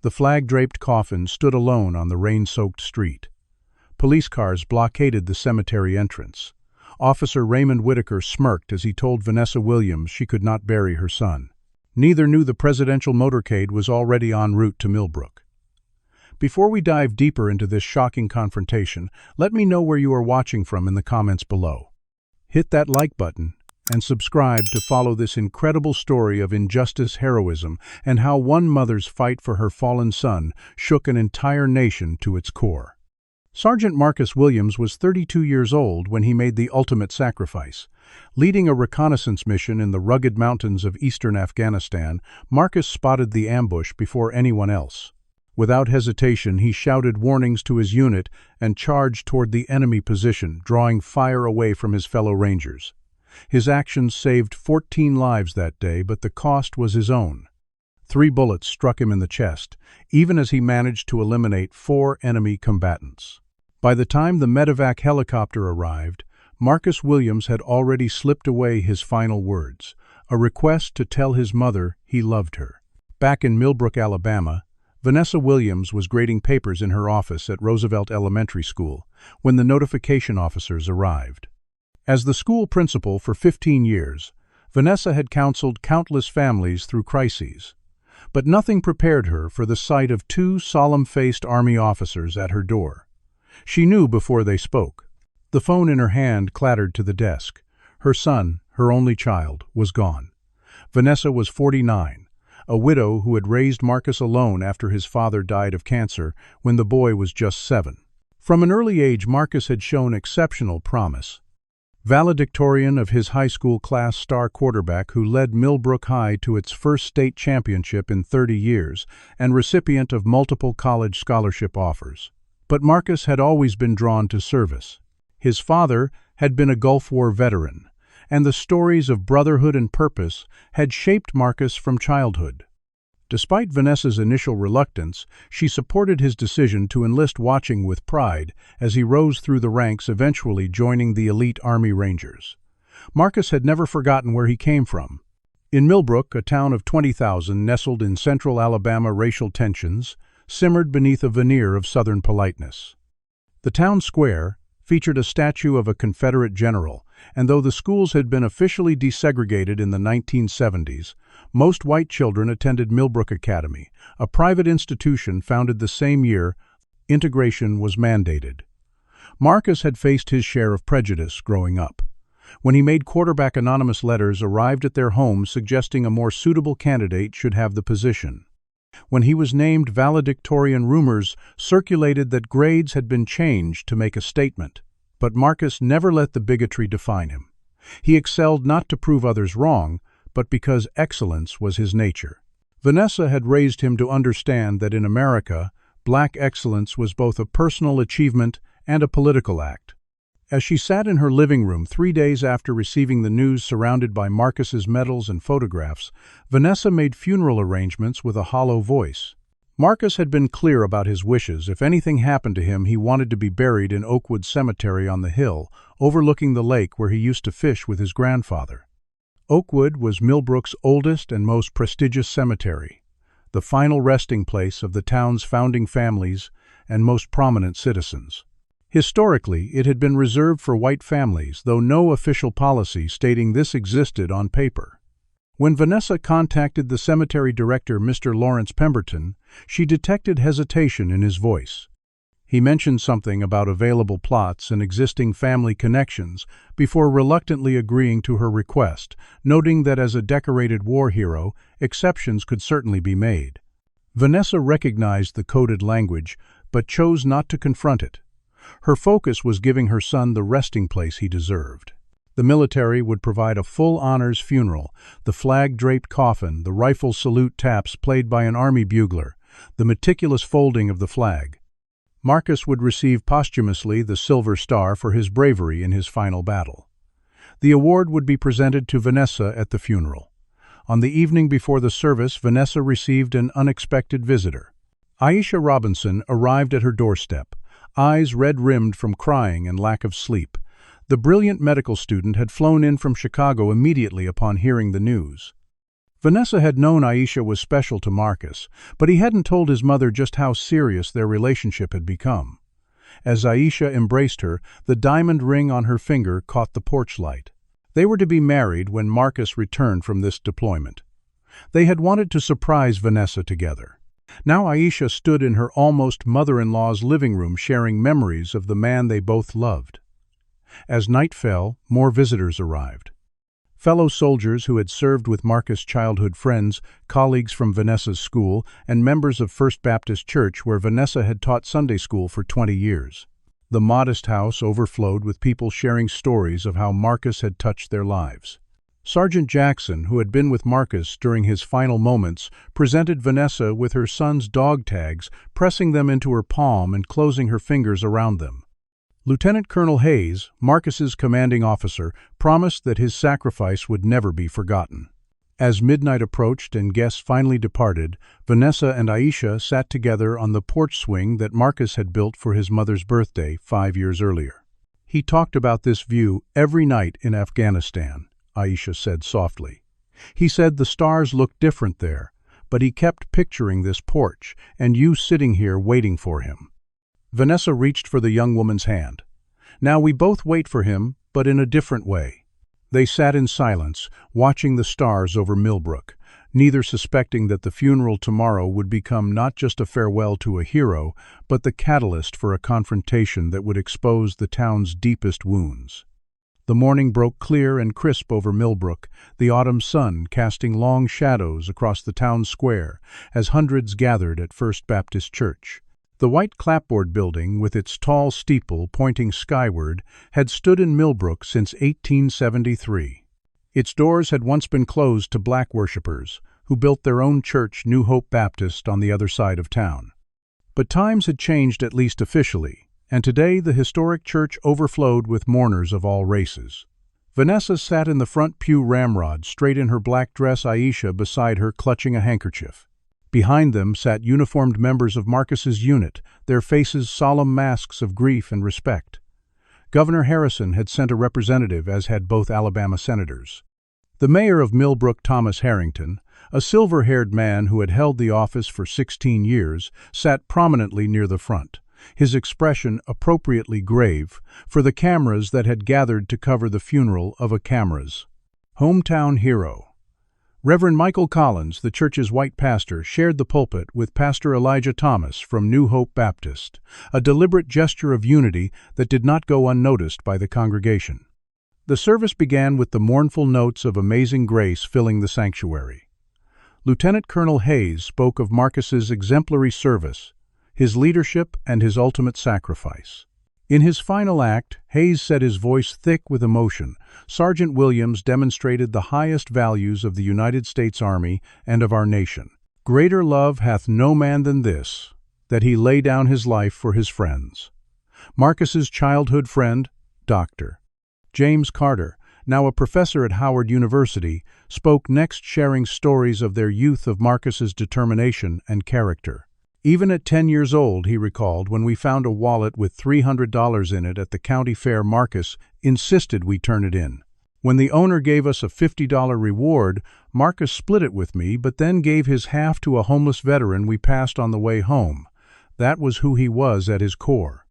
The flag-draped coffin stood alone on the rain-soaked street. Police cars blockaded the cemetery entrance. Officer Whitaker smirked as he told Vanessa Williams she could not bury her son. Neither knew the presidential motorcade was already en route to Millbrook. Before we dive deeper into this shocking confrontation, let me know where you are watching from in the comments below. Hit that like button and subscribe to follow this incredible story of injustice, heroism, and how one mother's fight for her fallen son shook an entire nation to its core. Sergeant Marcus Williams was 32 years old when he made the ultimate sacrifice. Leading a reconnaissance mission in the rugged mountains of eastern Afghanistan, Marcus spotted the ambush before anyone else. Without hesitation, he shouted warnings to his unit and charged toward the enemy position, drawing fire away from his fellow Rangers. His actions saved 14 lives that day, but the cost was his own. 3 bullets struck him in the chest, even as he managed to eliminate 4 enemy combatants. By the time the medevac helicopter arrived, Marcus Williams had already slipped away his final words, a request to tell his mother he loved her. Back in Millbrook, Alabama, Vanessa Williams was grading papers in her office at Roosevelt Elementary School when the notification officers arrived. As the school principal for 15 years, Vanessa had counseled countless families through crises. But nothing prepared her for the sight of 2 solemn-faced Army officers at her door. She knew before they spoke. The phone in her hand clattered to the desk. Her son, her only child, was gone. Vanessa was 49, a widow who had raised Marcus alone after his father died of cancer when the boy was just 7. From an early age, Marcus had shown exceptional promise. Valedictorian of his high school class, star quarterback who led Millbrook High to its first state championship in 30 years, and recipient of multiple college scholarship offers. But Marcus had always been drawn to service. His father had been a Gulf War veteran, and the stories of brotherhood and purpose had shaped Marcus from childhood. Despite Vanessa's initial reluctance, she supported his decision to enlist, watching with pride as he rose through the ranks, eventually joining the elite Army Rangers. Marcus had never forgotten where he came from. In Millbrook, a town of 20,000 nestled in central Alabama, racial tensions simmered beneath a veneer of Southern politeness. The town square featured a statue of a Confederate general, and though the schools had been officially desegregated in the 1970s, most white children attended Millbrook Academy, a private institution founded the same year. Integration was mandated. Marcus had faced his share of prejudice growing up. When he made quarterback, anonymous letters arrived at their homes suggesting a more suitable candidate should have the position. When he was named valedictorian, rumors circulated that grades had been changed to make a statement. But Marcus never let the bigotry define him. He excelled not to prove others wrong, but because excellence was his nature. Vanessa had raised him to understand that in America, black excellence was both a personal achievement and a political act. As she sat in her living room 3 days after receiving the news, surrounded by Marcus's medals and photographs, Vanessa made funeral arrangements with a hollow voice. Marcus had been clear about his wishes. If anything happened to him, he wanted to be buried in Oakwood Cemetery on the hill, overlooking the lake where he used to fish with his grandfather. Oakwood was Millbrook's oldest and most prestigious cemetery, the final resting place of the town's founding families and most prominent citizens. Historically, it had been reserved for white families, though no official policy stating this existed on paper. When Vanessa contacted the cemetery director, Mr. Lawrence Pemberton, she detected hesitation in his voice. He mentioned something about available plots and existing family connections before reluctantly agreeing to her request, noting that as a decorated war hero, exceptions could certainly be made. Vanessa recognized the coded language, but chose not to confront it. Her focus was giving her son the resting place he deserved. The military would provide a full honors funeral, the flag-draped coffin, the rifle salute taps played by an Army bugler, the meticulous folding of the flag. Marcus would receive posthumously the Silver Star for his bravery in his final battle. The award would be presented to Vanessa at the funeral. On the evening before the service, Vanessa received an unexpected visitor. Aisha Robinson arrived at her doorstep, eyes red-rimmed from crying and lack of sleep. The brilliant medical student had flown in from Chicago immediately upon hearing the news. Vanessa had known Aisha was special to Marcus, but he hadn't told his mother just how serious their relationship had become. As Aisha embraced her, the diamond ring on her finger caught the porch light. They were to be married when Marcus returned from this deployment. They had wanted to surprise Vanessa together. Now Aisha stood in her almost mother-in-law's living room sharing memories of the man they both loved. As night fell, more visitors arrived. Fellow soldiers who had served with Marcus' childhood friends, colleagues from Vanessa's school, and members of First Baptist Church where Vanessa had taught Sunday school for 20 years. The modest house overflowed with people sharing stories of how Marcus had touched their lives. Sergeant Jackson, who had been with Marcus during his final moments, presented Vanessa with her son's dog tags, pressing them into her palm and closing her fingers around them. Lieutenant Colonel Hayes, Marcus's commanding officer, promised that his sacrifice would never be forgotten. As midnight approached and guests finally departed, Vanessa and Aisha sat together on the porch swing that Marcus had built for his mother's birthday 5 years earlier. "He talked about this view every night in Afghanistan," Aisha said softly. "He said the stars looked different there, but he kept picturing this porch and you sitting here waiting for him." Vanessa reached for the young woman's hand. "Now we both wait for him, but in a different way." They sat in silence, watching the stars over Millbrook, neither suspecting that the funeral tomorrow would become not just a farewell to a hero, but the catalyst for a confrontation that would expose the town's deepest wounds. The morning broke clear and crisp over Millbrook, the autumn sun casting long shadows across the town square as hundreds gathered at First Baptist Church. The white clapboard building, with its tall steeple pointing skyward, had stood in Millbrook since 1873. Its doors had once been closed to black worshippers, who built their own church, New Hope Baptist, on the other side of town. But times had changed, at least officially, and today the historic church overflowed with mourners of all races. Vanessa sat in the front pew ramrod, straight in her black dress, Aisha beside her clutching a handkerchief. Behind them sat uniformed members of Marcus's unit, their faces solemn masks of grief and respect. Governor Harrison had sent a representative, as had both Alabama senators. The mayor of Millbrook, Thomas Harrington, a silver-haired man who had held the office for 16 years, sat prominently near the front, his expression appropriately grave for the cameras that had gathered to cover the funeral of a camera's hometown hero. Reverend Michael Collins, the church's white pastor, shared the pulpit with Pastor Elijah Thomas from New Hope Baptist, a deliberate gesture of unity that did not go unnoticed by the congregation. The service began with the mournful notes of Amazing Grace filling the sanctuary. Lieutenant Colonel Hayes spoke of Marcus's exemplary service, his leadership, and his ultimate sacrifice. In his final act, Hayes said, his voice thick with emotion, "Sergeant Williams demonstrated the highest values of the United States Army and of our nation. Greater love hath no man than this, that he lay down his life for his friends." Marcus's childhood friend, Dr. James Carter, now a professor at Howard University, spoke next, sharing stories of their youth, of Marcus's determination and character. "Even at 10 years old," he recalled, "when we found a wallet with $300 in it at the county fair, Marcus insisted we turn it in. When the owner gave us a $50 reward, Marcus split it with me, but then gave his half to a homeless veteran we passed on the way home. That was who he was at his core."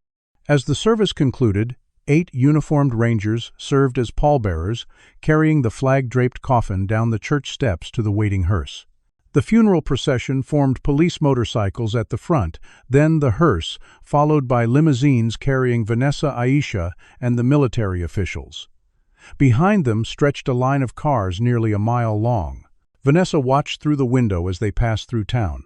As the service concluded, 8 uniformed Rangers served as pallbearers, carrying the flag-draped coffin down the church steps to the waiting hearse. The funeral procession formed police motorcycles at the front, then the hearse, followed by limousines carrying Vanessa, Aisha, and the military officials. Behind them stretched a line of cars nearly a mile long. Vanessa watched through the window as they passed through town.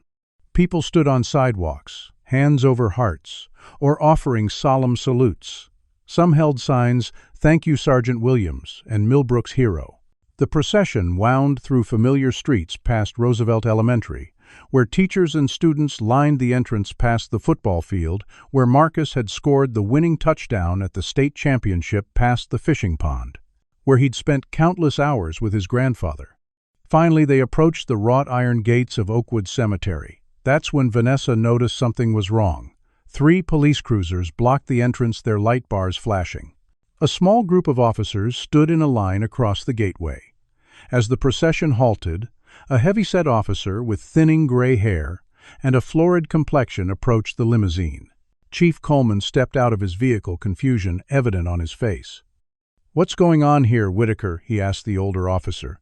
People stood on sidewalks, hands over hearts, or offering solemn salutes. Some held signs, "Thank you, Sergeant Williams," and "Millbrook's hero." The procession wound through familiar streets past Roosevelt Elementary, where teachers and students lined the entrance, past the football field, where Marcus had scored the winning touchdown at the state championship, past the fishing pond, where he'd spent countless hours with his grandfather. Finally, they approached the wrought iron gates of Oakwood Cemetery. That's when Vanessa noticed something was wrong. 3 police cruisers blocked the entrance, their light bars flashing. A small group of officers stood in a line across the gateway. As the procession halted, A heavy-set officer with thinning gray hair and a florid complexion approached the limousine. Chief Coleman stepped out of his vehicle, confusion evident on his face. "What's going on here, Whitaker?" he asked the older officer.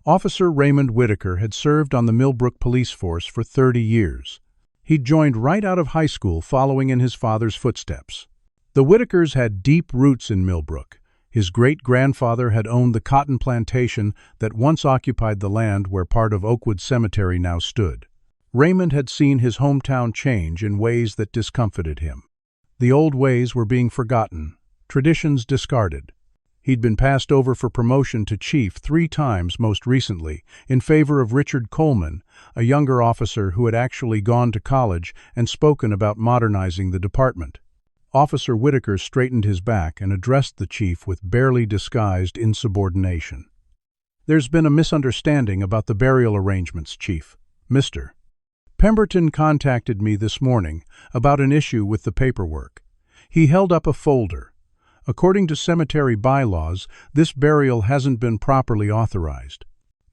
Officer Raymond Whitaker had served on the Millbrook police force for 30 years. He'd joined right out of high school following in his father's footsteps. The Whitakers had deep roots in Millbrook. His great-grandfather had owned the cotton plantation that once occupied the land where part of Oakwood Cemetery now stood. Raymond had seen his hometown change in ways that discomfited him. The old ways were being forgotten, traditions discarded. He'd been passed over for promotion to chief 3 times most recently, in favor of Richard Coleman, a younger officer who had actually gone to college and spoken about modernizing the department. Officer Whitaker straightened his back and addressed the chief with barely disguised insubordination. "There's been a misunderstanding about the burial arrangements, Chief. Mr. Pemberton contacted me this morning about an issue with the paperwork. He held up a folder. According to cemetery bylaws, this burial hasn't been properly authorized."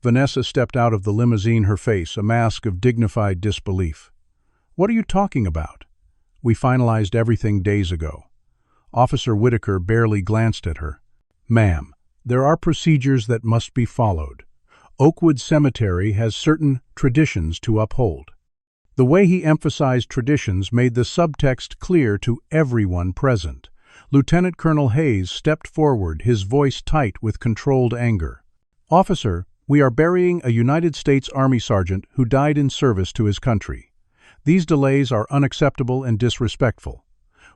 Vanessa stepped out of the limousine, her face a mask of dignified disbelief. "What are you talking about? We finalized everything days ago." Officer Whitaker barely glanced at her. "Ma'am, there are procedures that must be followed. Oakwood Cemetery has certain traditions to uphold." The way he emphasized traditions made the subtext clear to everyone present. Lieutenant Colonel Hayes stepped forward, his voice tight with controlled anger. "Officer, we are burying a United States Army sergeant who died in service to his country. These delays are unacceptable and disrespectful."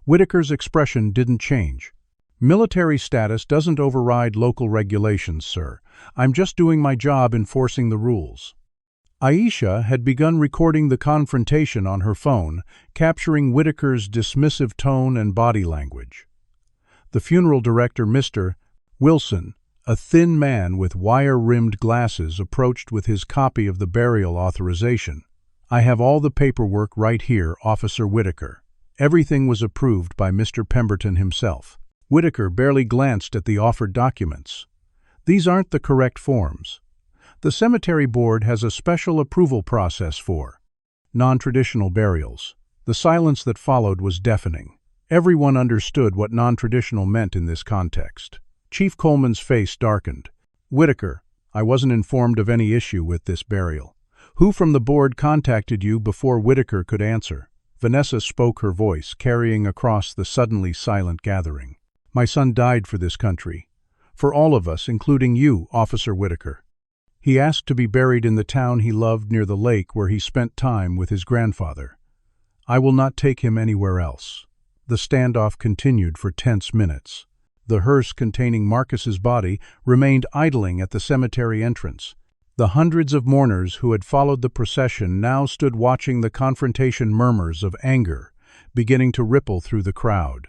Whitaker's expression didn't change. "Military status doesn't override local regulations, sir. I'm just doing my job enforcing the rules." Aisha had begun recording the confrontation on her phone, capturing Whitaker's dismissive tone and body language. The funeral director, Mr. Wilson, a thin man with wire-rimmed glasses, approached with his copy of the burial authorization. "I have all the paperwork right here, Officer Whitaker. Everything was approved by Mr. Pemberton himself." Whitaker barely glanced at the offered documents. "These aren't the correct forms. The cemetery board has a special approval process for non-traditional burials." The silence that followed was deafening. Everyone understood what non-traditional meant in this context. Chief Coleman's face darkened. "Whitaker, I wasn't informed of any issue with this burial. Who from the board contacted you?" Before Whitaker could answer, Vanessa spoke, her voice carrying across the suddenly silent gathering. "My son died for this country. For all of us, including you, Officer Whitaker. He asked to be buried in the town he loved near the lake where he spent time with his grandfather. I will not take him anywhere else." The standoff continued for tense minutes. The hearse containing Marcus's body remained idling at the cemetery entrance. The hundreds of mourners who had followed the procession now stood watching the confrontation, murmurs of anger beginning to ripple through the crowd.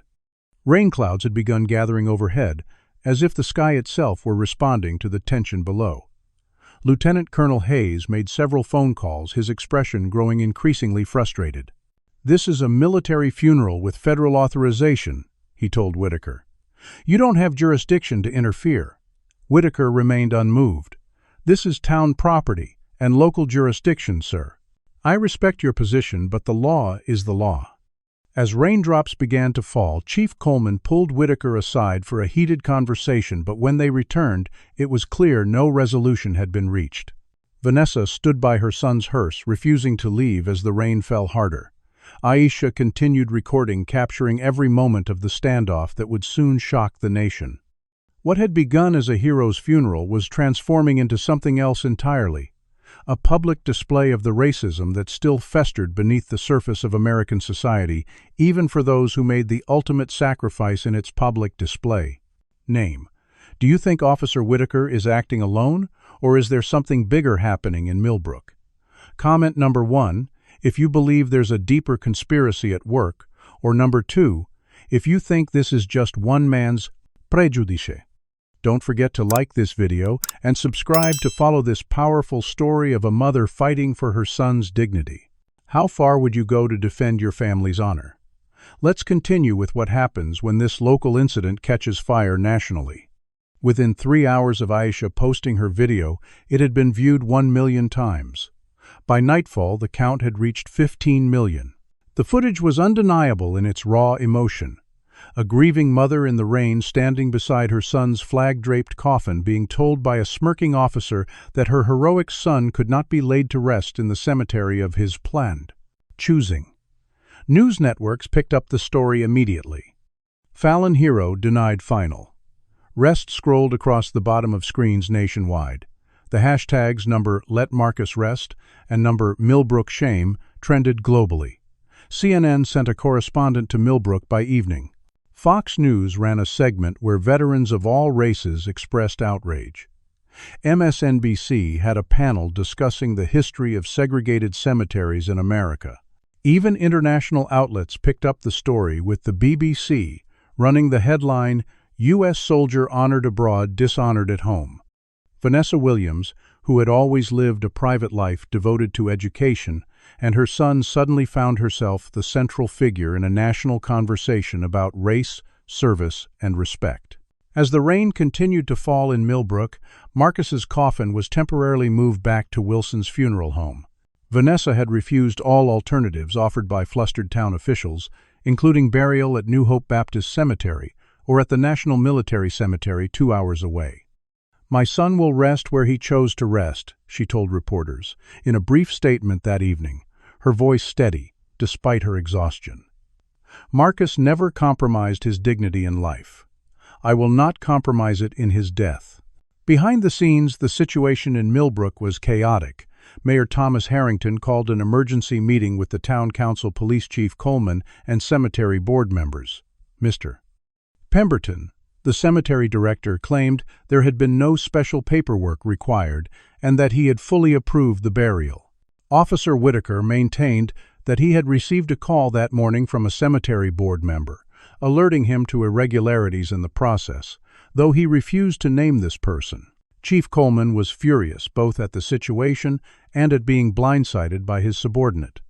Rain clouds had begun gathering overhead, as if the sky itself were responding to the tension below. Lieutenant Colonel Hayes made several phone calls, his expression growing increasingly frustrated. "This is a military funeral with federal authorization," he told Whitaker. "You don't have jurisdiction to interfere." Whitaker remained unmoved. "This is town property and local jurisdiction, sir. I respect your position, but the law is the law." As raindrops began to fall, Chief Coleman pulled Whitaker aside for a heated conversation, but when they returned, it was clear no resolution had been reached. Vanessa stood by her son's hearse, refusing to leave as the rain fell harder. Aisha continued recording, capturing every moment of the standoff that would soon shock the nation. What had begun as a hero's funeral was transforming into something else entirely, a public display of the racism that still festered beneath the surface of American society, even for those who made the ultimate sacrifice in its public display. Name. Do you think Officer Whitaker is acting alone, or is there something bigger happening in Millbrook? Comment number 1, if you believe there's a deeper conspiracy at work, or number 2, if you think this is just one man's prejudice. Don't forget to like this video and subscribe to follow this powerful story of a mother fighting for her son's dignity. How far would you go to defend your family's honor? Let's continue with what happens when this local incident catches fire nationally. Within 3 hours of Aisha posting her video, it had been viewed 1 million times. By nightfall, the count had reached 15 million. The footage was undeniable in its raw emotion. A grieving mother in the rain standing beside her son's flag-draped coffin being told by a smirking officer that her heroic son could not be laid to rest in the cemetery of his planned choosing. News networks picked up the story immediately. Fallen hero denied final. Rest scrolled across the bottom of screens nationwide. The hashtags number Let Marcus Rest and number Millbrook Shame trended globally. CNN sent a correspondent to Millbrook by evening. Fox News ran a segment where veterans of all races expressed outrage. MSNBC had a panel discussing the history of segregated cemeteries in America. Even international outlets picked up the story, with the BBC running the headline, U.S. Soldier Honored Abroad, Dishonored at Home. Vanessa Williams, who had always lived a private life devoted to education, and her son suddenly found herself the central figure in a national conversation about race, service, and respect. As the rain continued to fall in Millbrook, Marcus's coffin was temporarily moved back to Wilson's funeral home. Vanessa had refused all alternatives offered by flustered town officials, including burial at New Hope Baptist Cemetery or at the National Military Cemetery 2 hours away. "My son will rest where he chose to rest," she told reporters, in a brief statement that evening, her voice steady, despite her exhaustion. Marcus never compromised his dignity in life. I will not compromise it in his death. Behind the scenes, the situation in Millbrook was chaotic. Mayor Thomas Harrington called an emergency meeting with the town council, police chief Coleman, and cemetery board members. Mr. Pemberton, the cemetery director, claimed there had been no special paperwork required and that he had fully approved the burial. Officer Whitaker maintained that he had received a call that morning from a cemetery board member, alerting him to irregularities in the process, though he refused to name this person. Chief Coleman was furious both at the situation and at being blindsided by his subordinate.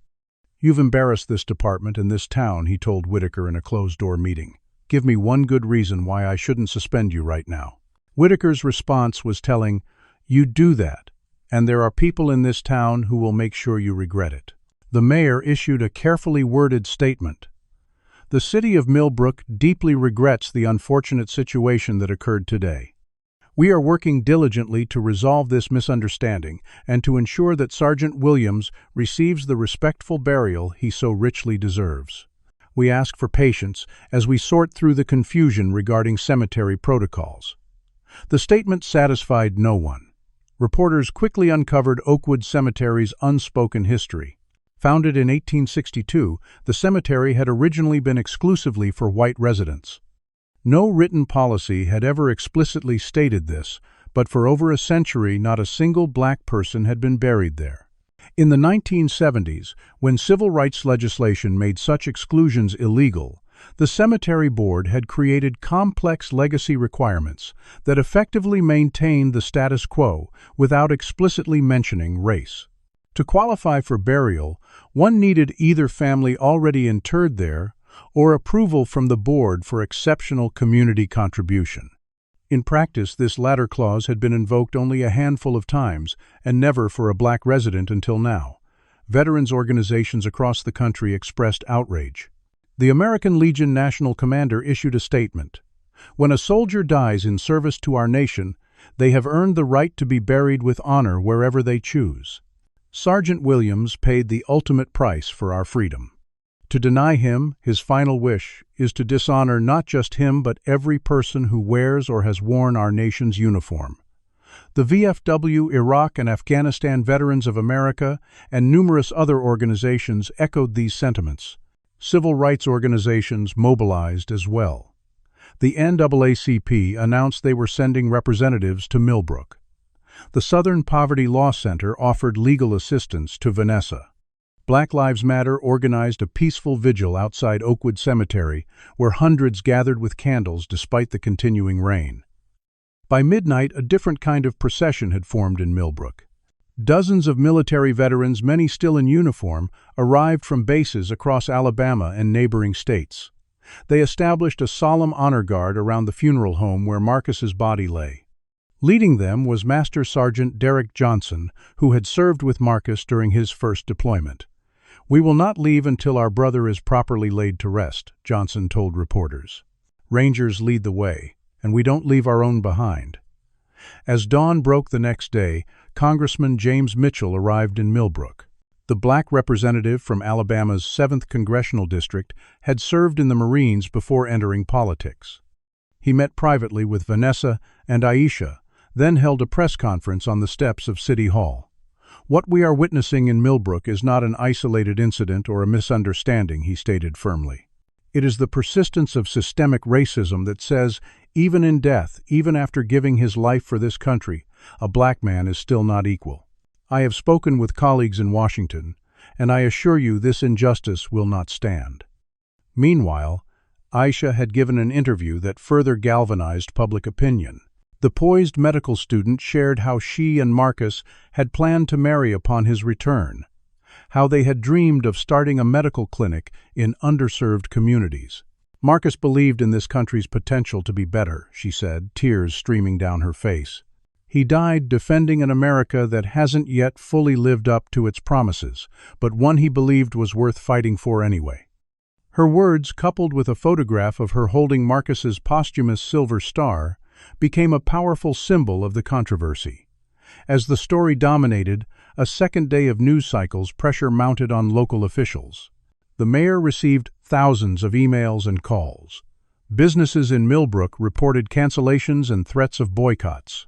"You've embarrassed this department and this town," he told Whitaker in a closed-door meeting. "Give me one good reason why I shouldn't suspend you right now." Whitaker's response was telling, "You do that, and there are people in this town who will make sure you regret it." The mayor issued a carefully worded statement. "The city of Millbrook deeply regrets the unfortunate situation that occurred today. We are working diligently to resolve this misunderstanding and to ensure that Sergeant Williams receives the respectful burial he so richly deserves. We ask for patience as we sort through the confusion regarding cemetery protocols." The statement satisfied no one. Reporters quickly uncovered Oakwood Cemetery's unspoken history. Founded in 1862, the cemetery had originally been exclusively for white residents. No written policy had ever explicitly stated this, but for over a century not a single black person had been buried there. In the 1970s, when civil rights legislation made such exclusions illegal, the cemetery board had created complex legacy requirements that effectively maintained the status quo without explicitly mentioning race. To qualify for burial, one needed either family already interred there or approval from the board for exceptional community contribution. In practice, this latter clause had been invoked only a handful of times, and never for a black resident until now. Veterans organizations across the country expressed outrage. The American Legion National Commander issued a statement. "When a soldier dies in service to our nation, they have earned the right to be buried with honor wherever they choose. Sergeant Williams paid the ultimate price for our freedom. To deny him his final wish is to dishonor not just him but every person who wears or has worn our nation's uniform." The VFW, Iraq and Afghanistan Veterans of America, and numerous other organizations echoed these sentiments. Civil rights organizations mobilized as well. The NAACP announced they were sending representatives to Millbrook. The Southern Poverty Law Center offered legal assistance to Vanessa. Black Lives Matter organized a peaceful vigil outside Oakwood Cemetery, where hundreds gathered with candles despite the continuing rain. By midnight, a different kind of procession had formed in Millbrook. Dozens of military veterans, many still in uniform, arrived from bases across Alabama and neighboring states. They established a solemn honor guard around the funeral home where Marcus's body lay. Leading them was Master Sergeant Derek Johnson, who had served with Marcus during his first deployment. "We will not leave until our brother is properly laid to rest," Johnson told reporters. "Rangers lead the way, and we don't leave our own behind." As dawn broke the next day, Congressman James Mitchell arrived in Millbrook. The black representative from Alabama's 7th Congressional District had served in the Marines before entering politics. He met privately with Vanessa and Aisha, then held a press conference on the steps of City Hall. "What we are witnessing in Millbrook is not an isolated incident or a misunderstanding," he stated firmly. "It is the persistence of systemic racism that says, even in death, even after giving his life for this country, a black man is still not equal. I have spoken with colleagues in Washington, and I assure you this injustice will not stand." Meanwhile, Aisha had given an interview that further galvanized public opinion. The poised medical student shared how she and Marcus had planned to marry upon his return, how they had dreamed of starting a medical clinic in underserved communities. "Marcus believed in this country's potential to be better," she said, tears streaming down her face. "He died defending an America that hasn't yet fully lived up to its promises, but one he believed was worth fighting for anyway." Her words, coupled with a photograph of her holding Marcus's posthumous Silver Star, became a powerful symbol of the controversy. As the story dominated, a second day of news cycles, pressure mounted on local officials. The mayor received thousands of emails and calls. Businesses in Millbrook reported cancellations and threats of boycotts.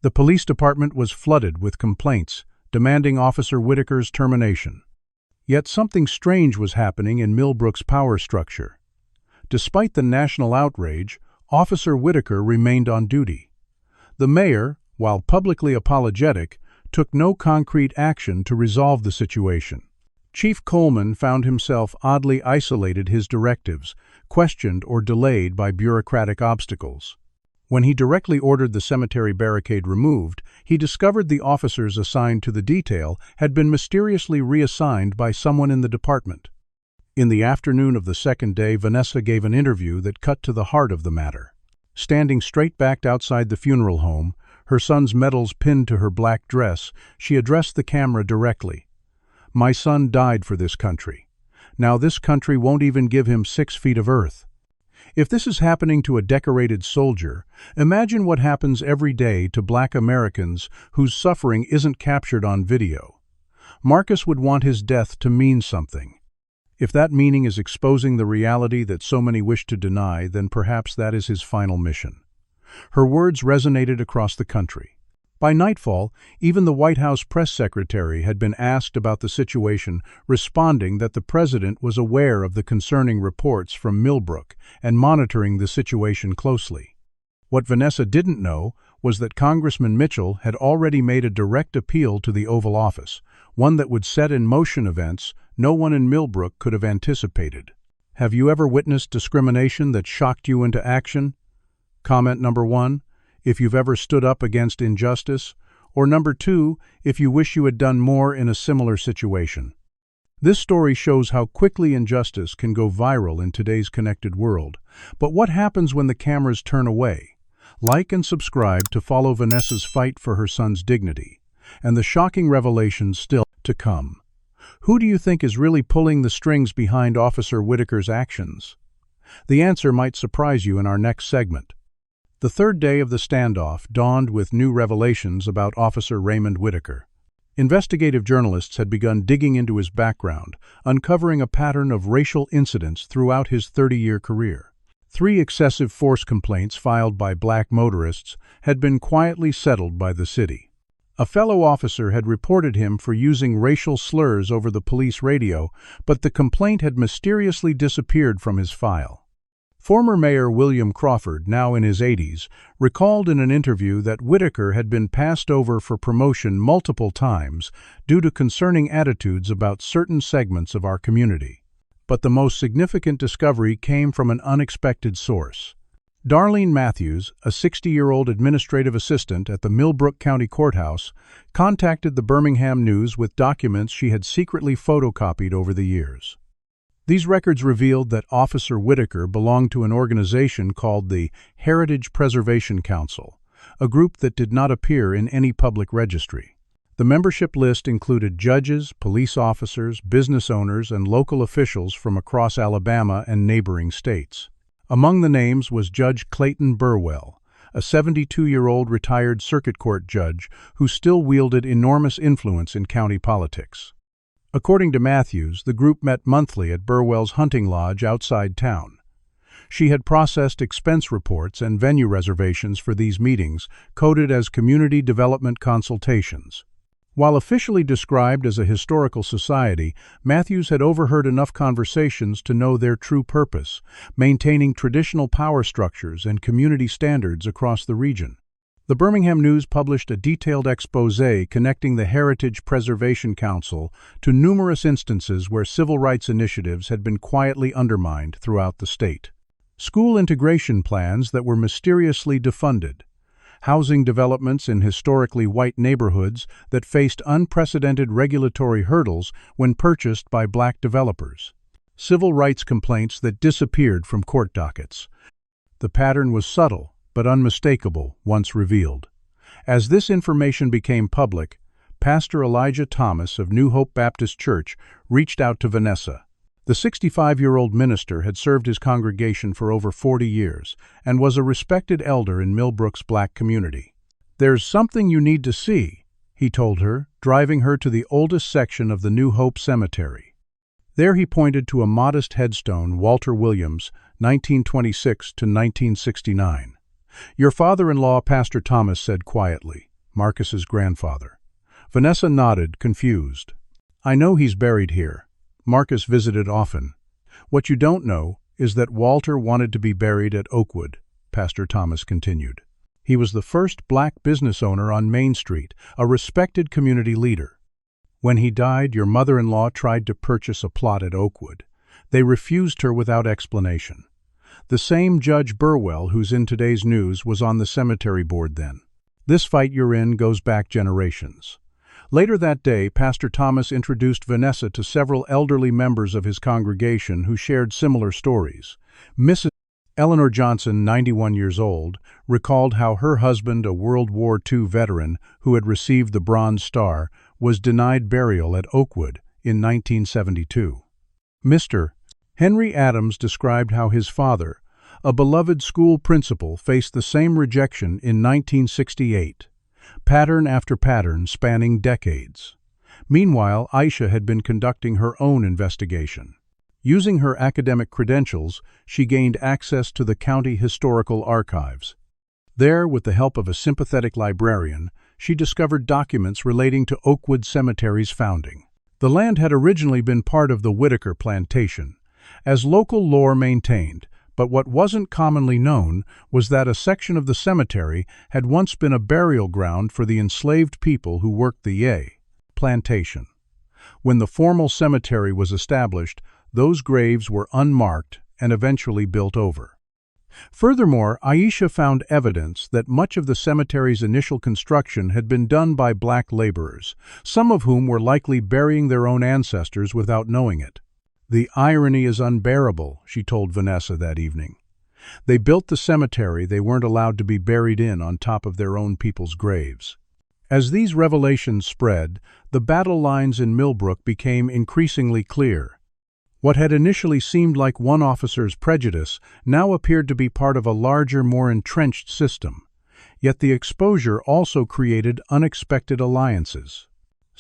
The police department was flooded with complaints demanding Officer Whitaker's termination. Yet something strange was happening in Millbrook's power structure. Despite the national outrage, Officer Whitaker remained on duty. The mayor, while publicly apologetic, took no concrete action to resolve the situation. Chief Coleman found himself oddly isolated his directives, questioned or delayed by bureaucratic obstacles. When he directly ordered the cemetery barricade removed, he discovered the officers assigned to the detail had been mysteriously reassigned by someone in the department. In the afternoon of the second day, Vanessa gave an interview that cut to the heart of the matter. Standing straight-backed outside the funeral home, her son's medals pinned to her black dress, she addressed the camera directly. "My son died for this country. Now this country won't even give him 6 feet of earth. If this is happening to a decorated soldier, imagine what happens every day to black Americans whose suffering isn't captured on video. Marcus would want his death to mean something. If that meaning is exposing the reality that so many wish to deny, then perhaps that is his final mission." Her words resonated across the country. By nightfall, even the White House press secretary had been asked about the situation, responding that the president was aware of the concerning reports from Millbrook and monitoring the situation closely. What Vanessa didn't know was that Congressman Mitchell had already made a direct appeal to the Oval Office, one that would set in motion events no one in Millbrook could have anticipated. Have you ever witnessed discrimination that shocked you into action? Comment number 1, if you've ever stood up against injustice, or number 2, if you wish you had done more in a similar situation. This story shows how quickly injustice can go viral in today's connected world. But what happens when the cameras turn away? Like and subscribe to follow Vanessa's fight for her son's dignity, and the shocking revelations still to come. Who do you think is really pulling the strings behind Officer Whitaker's actions? The answer might surprise you in our next segment. The third day of the standoff dawned with new revelations about Officer Raymond Whitaker. Investigative journalists had begun digging into his background, uncovering a pattern of racial incidents throughout his 30-year career. 3 excessive force complaints filed by black motorists had been quietly settled by the city. A fellow officer had reported him for using racial slurs over the police radio, but the complaint had mysteriously disappeared from his file. Former Mayor William Crawford, now in his 80s, recalled in an interview that Whitaker had been passed over for promotion multiple times due to concerning attitudes about certain segments of our community. But the most significant discovery came from an unexpected source. Darlene Matthews, a 60-year-old administrative assistant at the Millbrook County Courthouse, contacted the Birmingham News with documents she had secretly photocopied over the years. These records revealed that Officer Whitaker belonged to an organization called the Heritage Preservation Council, a group that did not appear in any public registry. The membership list included judges, police officers, business owners, and local officials from across Alabama and neighboring states. Among the names was Judge Clayton Burwell, a 72-year-old retired circuit court judge who still wielded enormous influence in county politics. According to Matthews, the group met monthly at Burwell's hunting lodge outside town. She had processed expense reports and venue reservations for these meetings, coded as community development consultations. While officially described as a historical society, Matthews had overheard enough conversations to know their true purpose, maintaining traditional power structures and community standards across the region. The Birmingham News published a detailed exposé connecting the Heritage Preservation Council to numerous instances where civil rights initiatives had been quietly undermined throughout the state. School integration plans that were mysteriously defunded, housing developments in historically white neighborhoods that faced unprecedented regulatory hurdles when purchased by black developers, civil rights complaints that disappeared from court dockets. The pattern was subtle but unmistakable once revealed. As this information became public, Pastor Elijah Thomas of New Hope Baptist Church reached out to Vanessa. The 65-year-old minister had served his congregation for over 40 years and was a respected elder in Millbrook's black community. "There's something you need to see," he told her, driving her to the oldest section of the New Hope Cemetery. There he pointed to a modest headstone, Walter Williams, 1926 to 1969. "Your father-in-law," Pastor Thomas said quietly, Marcus's grandfather. Vanessa nodded, confused. "I know he's buried here. Marcus visited often. What you don't know is that Walter wanted to be buried at Oakwood," Pastor Thomas continued. "He was the first black business owner on Main Street, a respected community leader. When he died, your mother-in-law tried to purchase a plot at Oakwood. They refused her without explanation. The same Judge Burwell who's in today's news was on the cemetery board then. This fight you're in goes back generations." Later that day, Pastor Thomas introduced Vanessa to several elderly members of his congregation who shared similar stories. Mrs. Eleanor Johnson, 91 years old, recalled how her husband, a World War II veteran who had received the Bronze Star, was denied burial at Oakwood in 1972. Mr. Henry Adams described how his father, a beloved school principal, faced the same rejection in 1968. Pattern after pattern spanning decades. Meanwhile, Aisha had been conducting her own investigation. Using her academic credentials, she gained access to the county historical archives. There, with the help of a sympathetic librarian, she discovered documents relating to Oakwood Cemetery's founding. The land had originally been part of the Whitaker plantation, as local lore maintained, but what wasn't commonly known was that a section of the cemetery had once been a burial ground for the enslaved people who worked the plantation. When the formal cemetery was established, those graves were unmarked and eventually built over. Furthermore, Aisha found evidence that much of the cemetery's initial construction had been done by black laborers, some of whom were likely burying their own ancestors without knowing it. "The irony is unbearable," she told Vanessa that evening. "They built the cemetery they weren't allowed to be buried in on top of their own people's graves." As these revelations spread, the battle lines in Millbrook became increasingly clear. What had initially seemed like one officer's prejudice now appeared to be part of a larger, more entrenched system. Yet the exposure also created unexpected alliances.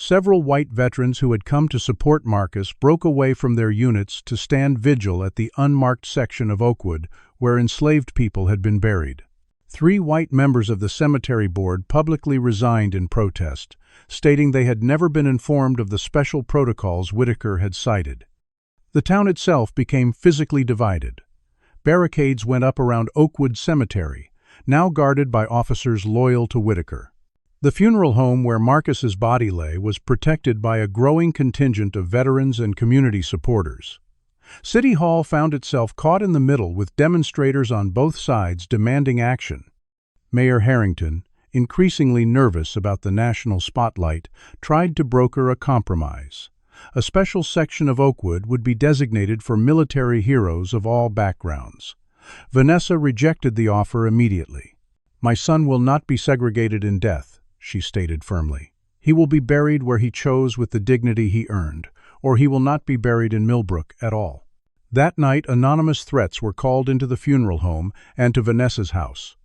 Several white veterans who had come to support Marcus broke away from their units to stand vigil at the unmarked section of Oakwood where enslaved people had been buried. 3 white members of the cemetery board publicly resigned in protest, stating they had never been informed of the special protocols Whitaker had cited. The town itself became physically divided. Barricades went up around Oakwood Cemetery, now guarded by officers loyal to Whitaker. The funeral home where Marcus's body lay was protected by a growing contingent of veterans and community supporters. City Hall found itself caught in the middle with demonstrators on both sides demanding action. Mayor Harrington, increasingly nervous about the national spotlight, tried to broker a compromise. A special section of Oakwood would be designated for military heroes of all backgrounds. Vanessa rejected the offer immediately. "My son will not be segregated in death," she stated firmly. "He will be buried where he chose with the dignity he earned, or he will not be buried in Millbrook at all." That night, anonymous threats were called into the funeral home and to Vanessa's house.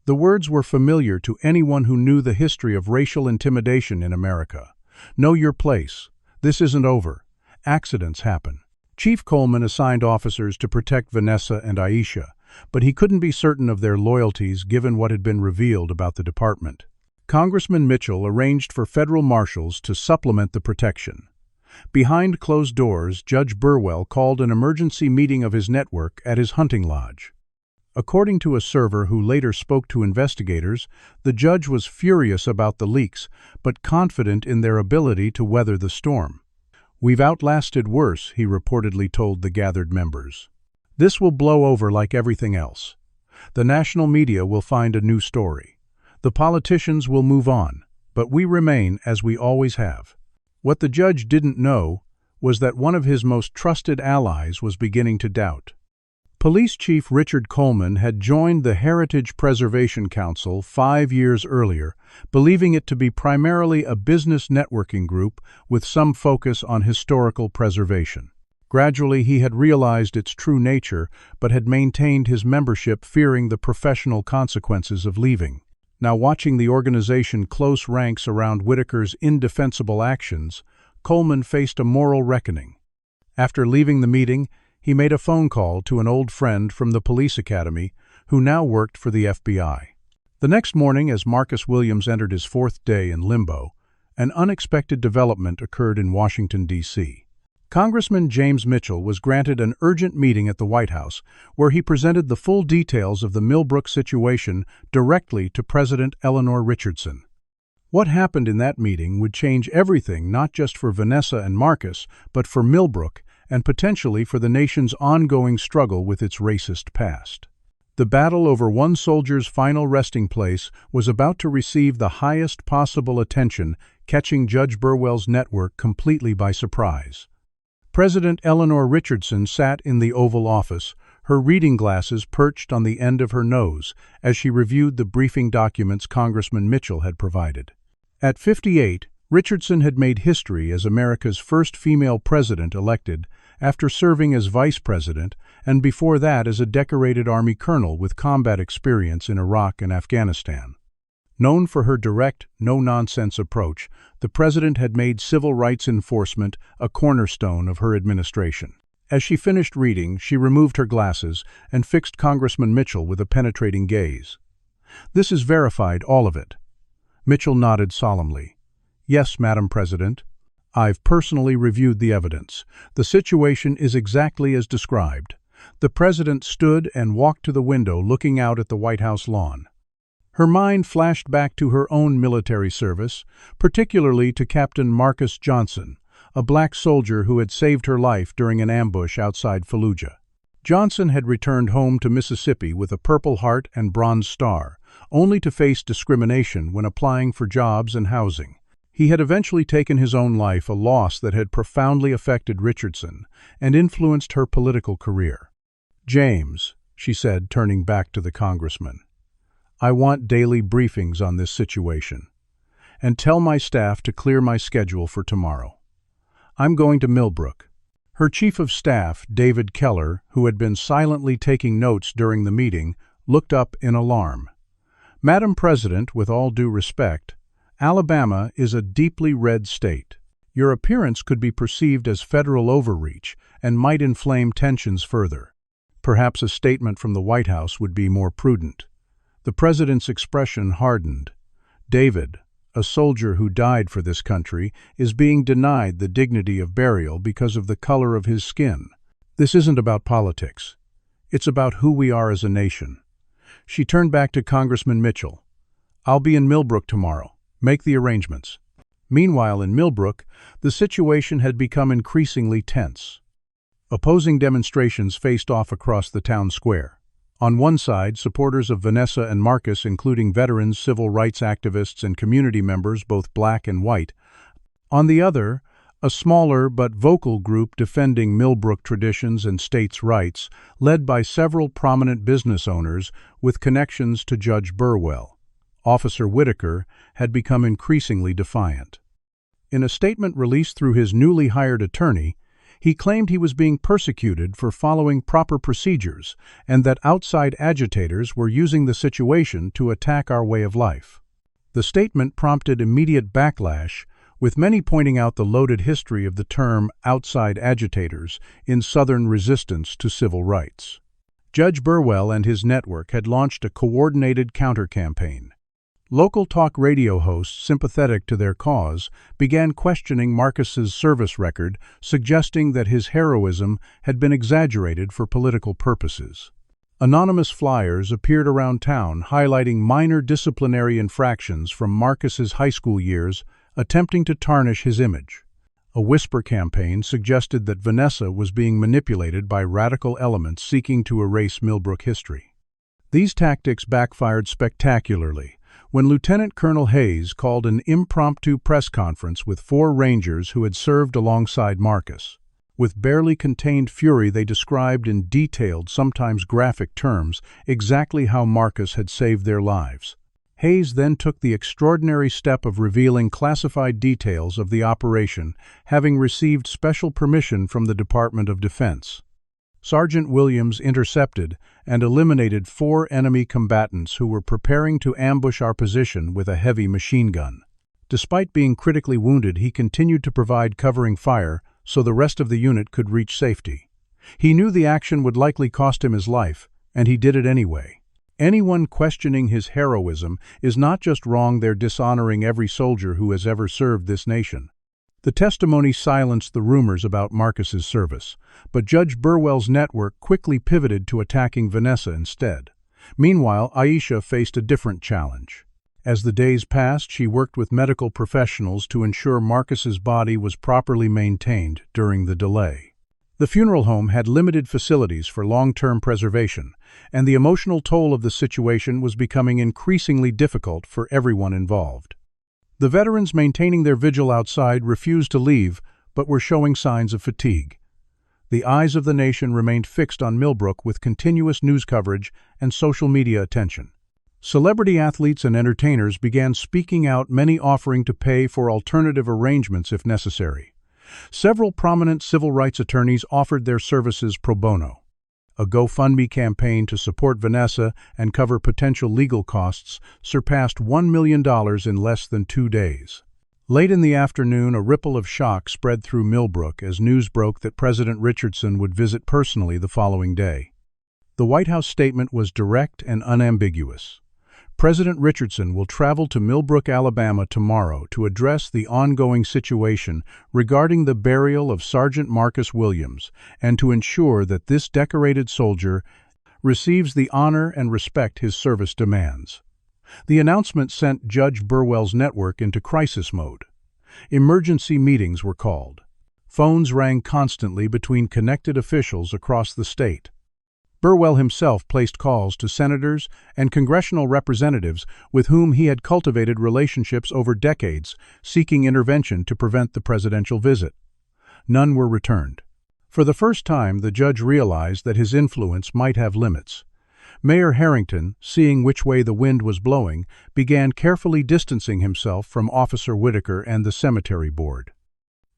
The words were familiar to anyone who knew the history of racial intimidation in America. "Know your place. This isn't over. Accidents happen." Chief Coleman assigned officers to protect Vanessa and Aisha, but he couldn't be certain of their loyalties given what had been revealed about the department. Congressman Mitchell arranged for federal marshals to supplement the protection. Behind closed doors, Judge Burwell called an emergency meeting of his network at his hunting lodge. According to a server who later spoke to investigators, the judge was furious about the leaks, but confident in their ability to weather the storm. "We've outlasted worse," he reportedly told the gathered members. "This will blow over like everything else. The national media will find a new story. The politicians will move on, but we remain as we always have." What the judge didn't know was that one of his most trusted allies was beginning to doubt. Police Chief Richard Coleman had joined the Heritage Preservation Council 5 years earlier, believing it to be primarily a business networking group with some focus on historical preservation. Gradually, he had realized its true nature, but had maintained his membership, fearing the professional consequences of leaving. Now, watching the organization close ranks around Whitaker's indefensible actions, Coleman faced a moral reckoning. After leaving the meeting, he made a phone call to an old friend from the police academy who now worked for the FBI. The next morning, as Marcus Williams entered his 4th day in limbo, an unexpected development occurred in Washington, D.C. Congressman James Mitchell was granted an urgent meeting at the White House, where he presented the full details of the Millbrook situation directly to President Eleanor Richardson. What happened in that meeting would change everything, not just for Vanessa and Marcus, but for Millbrook and potentially for the nation's ongoing struggle with its racist past. The battle over one soldier's final resting place was about to receive the highest possible attention, catching Judge Burwell's network completely by surprise. President Eleanor Richardson sat in the Oval Office, her reading glasses perched on the end of her nose as she reviewed the briefing documents Congressman Mitchell had provided. At 58, Richardson had made history as America's first female president elected, after serving as vice president and before that as a decorated Army colonel with combat experience in Iraq and Afghanistan. Known for her direct, no-nonsense approach, the president had made civil rights enforcement a cornerstone of her administration. As she finished reading, she removed her glasses and fixed Congressman Mitchell with a penetrating gaze. "This is verified, all of it." Mitchell nodded solemnly. "Yes, Madam President. I've personally reviewed the evidence. The situation is exactly as described." The president stood and walked to the window, looking out at the White House lawn. Her mind flashed back to her own military service, particularly to Captain Marcus Johnson, a black soldier who had saved her life during an ambush outside Fallujah. Johnson had returned home to Mississippi with a Purple Heart and Bronze Star, only to face discrimination when applying for jobs and housing. He had eventually taken his own life, a loss that had profoundly affected Richardson and influenced her political career. "James," she said, turning back to the congressman, "I want daily briefings on this situation. And tell my staff to clear my schedule for tomorrow. I'm going to Millbrook." Her chief of staff, David Keller, who had been silently taking notes during the meeting, looked up in alarm. "Madam President, with all due respect, Alabama is a deeply red state. Your appearance could be perceived as federal overreach and might inflame tensions further. Perhaps a statement from the White House would be more prudent." The president's expression hardened. "David, a soldier who died for this country, is being denied the dignity of burial because of the color of his skin. This isn't about politics. It's about who we are as a nation." She turned back to Congressman Mitchell. "I'll be in Millbrook tomorrow. Make the arrangements." Meanwhile, in Millbrook, the situation had become increasingly tense. Opposing demonstrations faced off across the town square. On one side, supporters of Vanessa and Marcus, including veterans, civil rights activists, and community members, both black and white. On the other, a smaller but vocal group defending Millbrook traditions and states' rights, led by several prominent business owners with connections to Judge Burwell. Officer Whitaker had become increasingly defiant. In a statement released through his newly hired attorney, he claimed he was being persecuted for following proper procedures and that outside agitators were using the situation to attack our way of life. The statement prompted immediate backlash, with many pointing out the loaded history of the term outside agitators in Southern resistance to civil rights. Judge Burwell and his network had launched a coordinated counter-campaign. Local talk radio hosts sympathetic to their cause began questioning Marcus's service record, suggesting that his heroism had been exaggerated for political purposes. Anonymous flyers appeared around town highlighting minor disciplinary infractions from Marcus's high school years, attempting to tarnish his image. A whisper campaign suggested that Vanessa was being manipulated by radical elements seeking to erase Millbrook history. These tactics backfired spectacularly when Lieutenant Colonel Hayes called an impromptu press conference with 4 Rangers who had served alongside Marcus. With barely contained fury, they described in detailed, sometimes graphic terms, exactly how Marcus had saved their lives. Hayes then took the extraordinary step of revealing classified details of the operation, having received special permission from the Department of Defense. Sergeant Williams intercepted and eliminated 4 enemy combatants who were preparing to ambush our position with a heavy machine gun. Despite being critically wounded, he continued to provide covering fire so the rest of the unit could reach safety. He knew the action would likely cost him his life, and he did it anyway. Anyone questioning his heroism is not just wrong, they're dishonoring every soldier who has ever served this nation. The testimony silenced the rumors about Marcus's service, but Judge Burwell's network quickly pivoted to attacking Vanessa instead. Meanwhile, Aisha faced a different challenge. As the days passed, she worked with medical professionals to ensure Marcus's body was properly maintained during the delay. The funeral home had limited facilities for long-term preservation, and the emotional toll of the situation was becoming increasingly difficult for everyone involved. The veterans maintaining their vigil outside refused to leave, but were showing signs of fatigue. The eyes of the nation remained fixed on Millbrook with continuous news coverage and social media attention. Celebrity athletes and entertainers began speaking out, many offering to pay for alternative arrangements if necessary. Several prominent civil rights attorneys offered their services pro bono. A GoFundMe campaign to support Vanessa and cover potential legal costs surpassed $1 million in less than 2 days. Late in the afternoon, a ripple of shock spread through Millbrook as news broke that President Richardson would visit personally the following day. The White House statement was direct and unambiguous. President Richardson will travel to Millbrook, Alabama tomorrow to address the ongoing situation regarding the burial of Sergeant Marcus Williams and to ensure that this decorated soldier receives the honor and respect his service demands. The announcement sent Judge Burwell's network into crisis mode. Emergency meetings were called. Phones rang constantly between connected officials across the state. Burwell himself placed calls to senators and congressional representatives with whom he had cultivated relationships over decades, seeking intervention to prevent the presidential visit. None were returned. For the first time, the judge realized that his influence might have limits. Mayor Harrington, seeing which way the wind was blowing, began carefully distancing himself from Officer Whitaker and the cemetery board.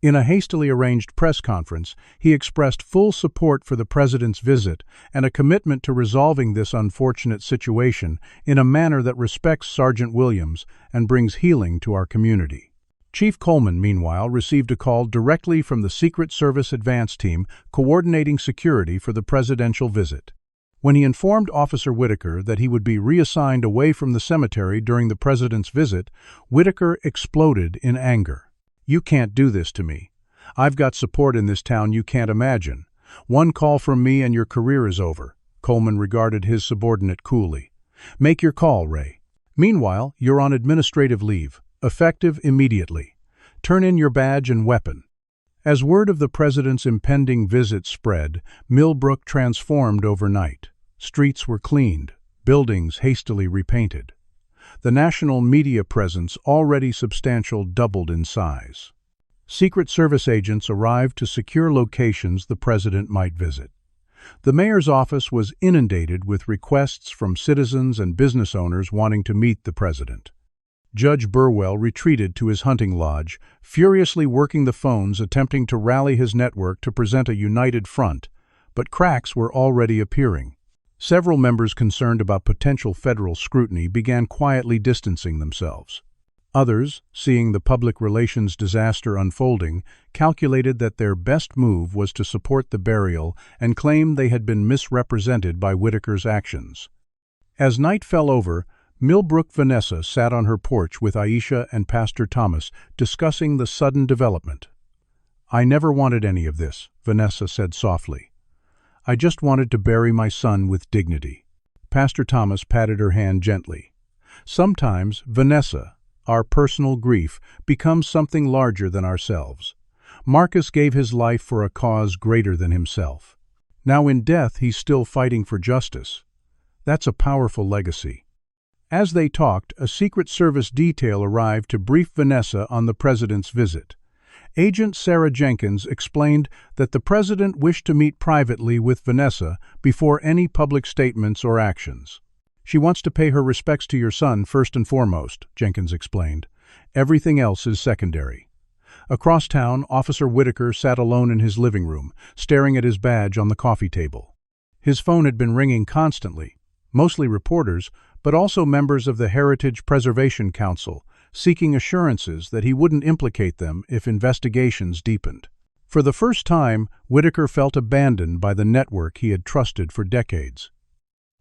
In a hastily arranged press conference, he expressed full support for the president's visit and a commitment to resolving this unfortunate situation in a manner that respects Sergeant Williams and brings healing to our community. Chief Coleman, meanwhile, received a call directly from the Secret Service advance team coordinating security for the presidential visit. When he informed Officer Whitaker that he would be reassigned away from the cemetery during the president's visit, Whitaker exploded in anger. "You can't do this to me. I've got support in this town you can't imagine. One call from me and your career is over." Coleman regarded his subordinate coolly. "Make your call, Ray. Meanwhile, you're on administrative leave, effective immediately. Turn in your badge and weapon." As word of the president's impending visit spread, Millbrook transformed overnight. Streets were cleaned, buildings hastily repainted. The national media presence, already substantial, doubled in size. Secret Service agents arrived to secure locations the president might visit. The mayor's office was inundated with requests from citizens and business owners wanting to meet the president. Judge Burwell retreated to his hunting lodge, furiously working the phones attempting to rally his network to present a united front, but cracks were already appearing. Several members concerned about potential federal scrutiny began quietly distancing themselves. Others, seeing the public relations disaster unfolding, calculated that their best move was to support the burial and claim they had been misrepresented by Whitaker's actions. As night fell over, Millbrook Vanessa sat on her porch with Aisha and Pastor Thomas, discussing the sudden development. "I never wanted any of this," Vanessa said softly. "I just wanted to bury my son with dignity." Pastor Thomas patted her hand gently. "Sometimes, Vanessa, our personal grief becomes something larger than ourselves. Marcus gave his life for a cause greater than himself. Now in death he's still fighting for justice. That's a powerful legacy." As they talked, a Secret Service detail arrived to brief Vanessa on the president's visit. Agent Sarah Jenkins explained that the president wished to meet privately with Vanessa before any public statements or actions. "She wants to pay her respects to your son first and foremost," Jenkins explained. "Everything else is secondary." Across town, Officer Whitaker sat alone in his living room, staring at his badge on the coffee table. His phone had been ringing constantly, mostly reporters, but also members of the Heritage Preservation Council, seeking assurances that he wouldn't implicate them if investigations deepened. For the first time, Whitaker felt abandoned by the network he had trusted for decades.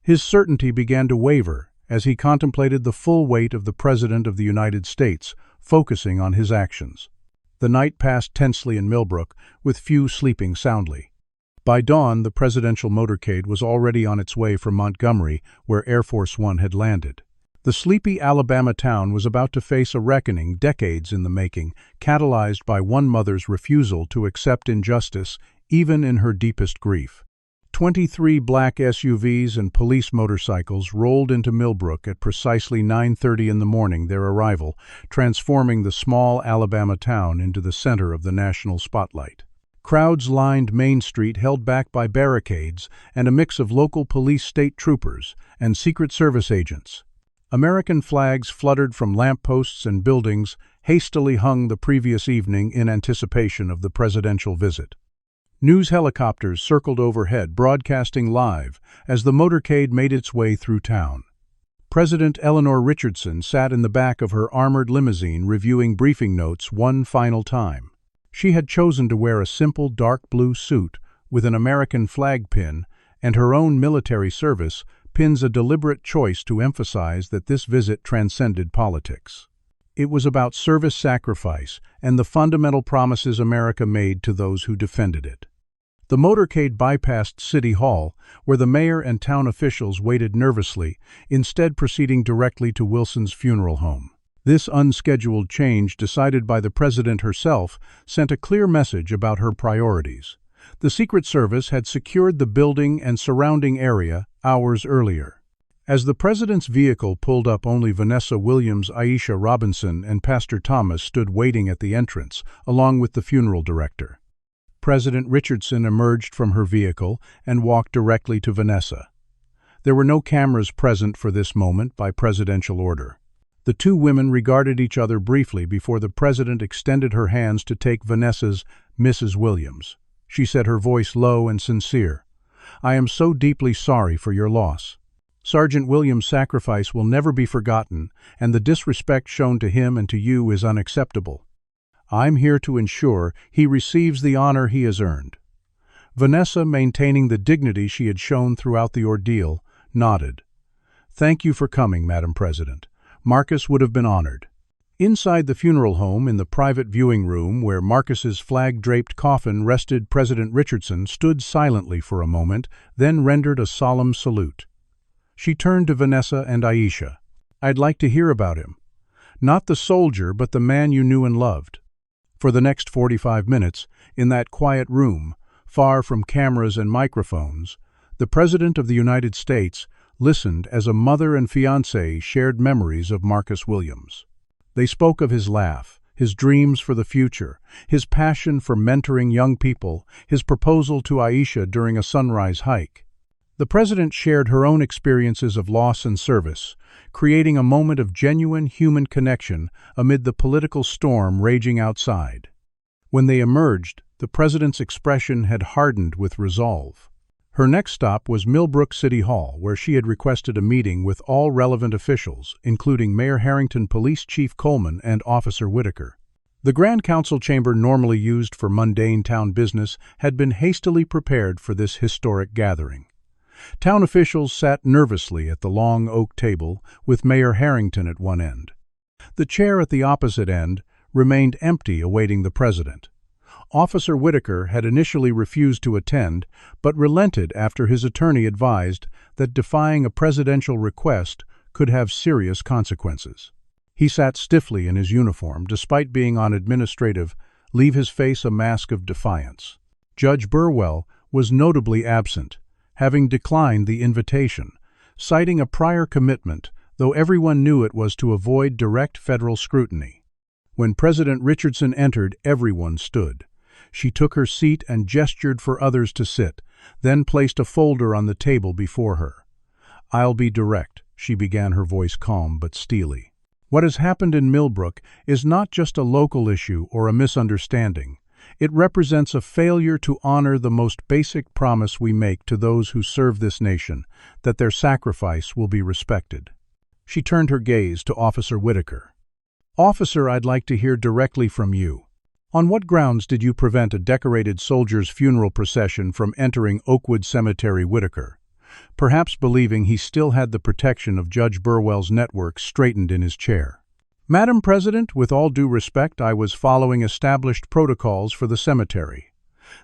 His certainty began to waver as he contemplated the full weight of the President of the United States, focusing on his actions. The night passed tensely in Millbrook, with few sleeping soundly. By dawn, the presidential motorcade was already on its way from Montgomery, where Air Force One had landed. The sleepy Alabama town was about to face a reckoning decades in the making, catalyzed by one mother's refusal to accept injustice, even in her deepest grief. 23 black SUVs and police motorcycles rolled into Millbrook at precisely 9:30 in the morning, their arrival, transforming the small Alabama town into the center of the national spotlight. Crowds lined Main Street, held back by barricades and a mix of local police, state troopers, and Secret Service agents. American flags fluttered from lampposts and buildings, hastily hung the previous evening in anticipation of the presidential visit. News helicopters circled overhead, broadcasting live as the motorcade made its way through town. President Eleanor Richardson sat in the back of her armored limousine, reviewing briefing notes one final time. She had chosen to wear a simple dark blue suit with an American flag pin, and her own military service pins a deliberate choice to emphasize that this visit transcended politics. It was about service sacrifice and the fundamental promises America made to those who defended it. The motorcade bypassed City Hall, where the mayor and town officials waited nervously, instead proceeding directly to Wilson's funeral home. This unscheduled change, decided by the president herself, sent a clear message about her priorities. The Secret Service had secured the building and surrounding area hours earlier. As the president's vehicle pulled up, only Vanessa Williams, Aisha Robinson, and Pastor Thomas stood waiting at the entrance, along with the funeral director. President Richardson emerged from her vehicle and walked directly to Vanessa. There were no cameras present for this moment by presidential order. The two women regarded each other briefly before the president extended her hands to take Vanessa's. "Mrs. Williams," she said, her voice low and sincere, "I am so deeply sorry for your loss. Sergeant Williams' sacrifice will never be forgotten, and the disrespect shown to him and to you is unacceptable. I'm here to ensure he receives the honor he has earned." Vanessa, maintaining the dignity she had shown throughout the ordeal, nodded. "Thank you for coming, Madam President. Marcus would have been honored." Inside the funeral home, in the private viewing room where Marcus's flag-draped coffin rested, President Richardson stood silently for a moment, then rendered a solemn salute. She turned to Vanessa and Aisha. "I'd like to hear about him. Not the soldier, but the man you knew and loved." For the next 45 minutes, in that quiet room, far from cameras and microphones, the President of the United States listened as a mother and fiancé shared memories of Marcus Williams. They spoke of his laugh, his dreams for the future, his passion for mentoring young people, his proposal to Aisha during a sunrise hike. The president shared her own experiences of loss and service, creating a moment of genuine human connection amid the political storm raging outside. When they emerged, the president's expression had hardened with resolve. Her next stop was Millbrook City Hall, where she had requested a meeting with all relevant officials, including Mayor Harrington, Police Chief Coleman, and Officer Whitaker. The Grand Council chamber normally used for mundane town business had been hastily prepared for this historic gathering. Town officials sat nervously at the long oak table, with Mayor Harrington at one end. The chair at the opposite end remained empty, awaiting the president. Officer Whitaker had initially refused to attend, but relented after his attorney advised that defying a presidential request could have serious consequences. He sat stiffly in his uniform, despite being on administrative leave, his face a mask of defiance. Judge Burwell was notably absent, having declined the invitation, citing a prior commitment, though everyone knew it was to avoid direct federal scrutiny. When President Richardson entered, everyone stood. She took her seat and gestured for others to sit, then placed a folder on the table before her. "I'll be direct," she began, her voice calm but steely. "What has happened in Millbrook is not just a local issue or a misunderstanding. It represents a failure to honor the most basic promise we make to those who serve this nation, that their sacrifice will be respected." She turned her gaze to Officer Whitaker. "Officer, I'd like to hear directly from you. On what grounds did you prevent a decorated soldier's funeral procession from entering Oakwood Cemetery, Whitaker, perhaps believing he still had the protection of Judge Burwell's network, straightened in his chair? "Madam President, with all due respect, I was following established protocols for the cemetery.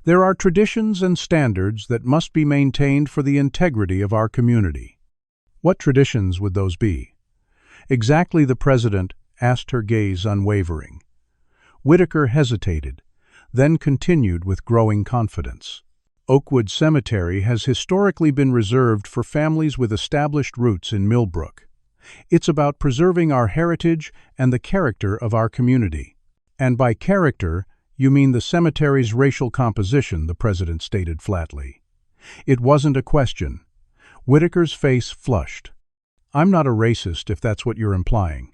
There are traditions and standards that must be maintained for the integrity of our community." "What traditions would those be?" "Exactly," the president asked, her gaze unwavering. Whitaker hesitated, then continued with growing confidence. "Oakwood Cemetery has historically been reserved for families with established roots in Millbrook. It's about preserving our heritage and the character of our community." "And by character, you mean the cemetery's racial composition," the president stated flatly. It wasn't a question. Whitaker's face flushed. "I'm not a racist, if that's what you're implying.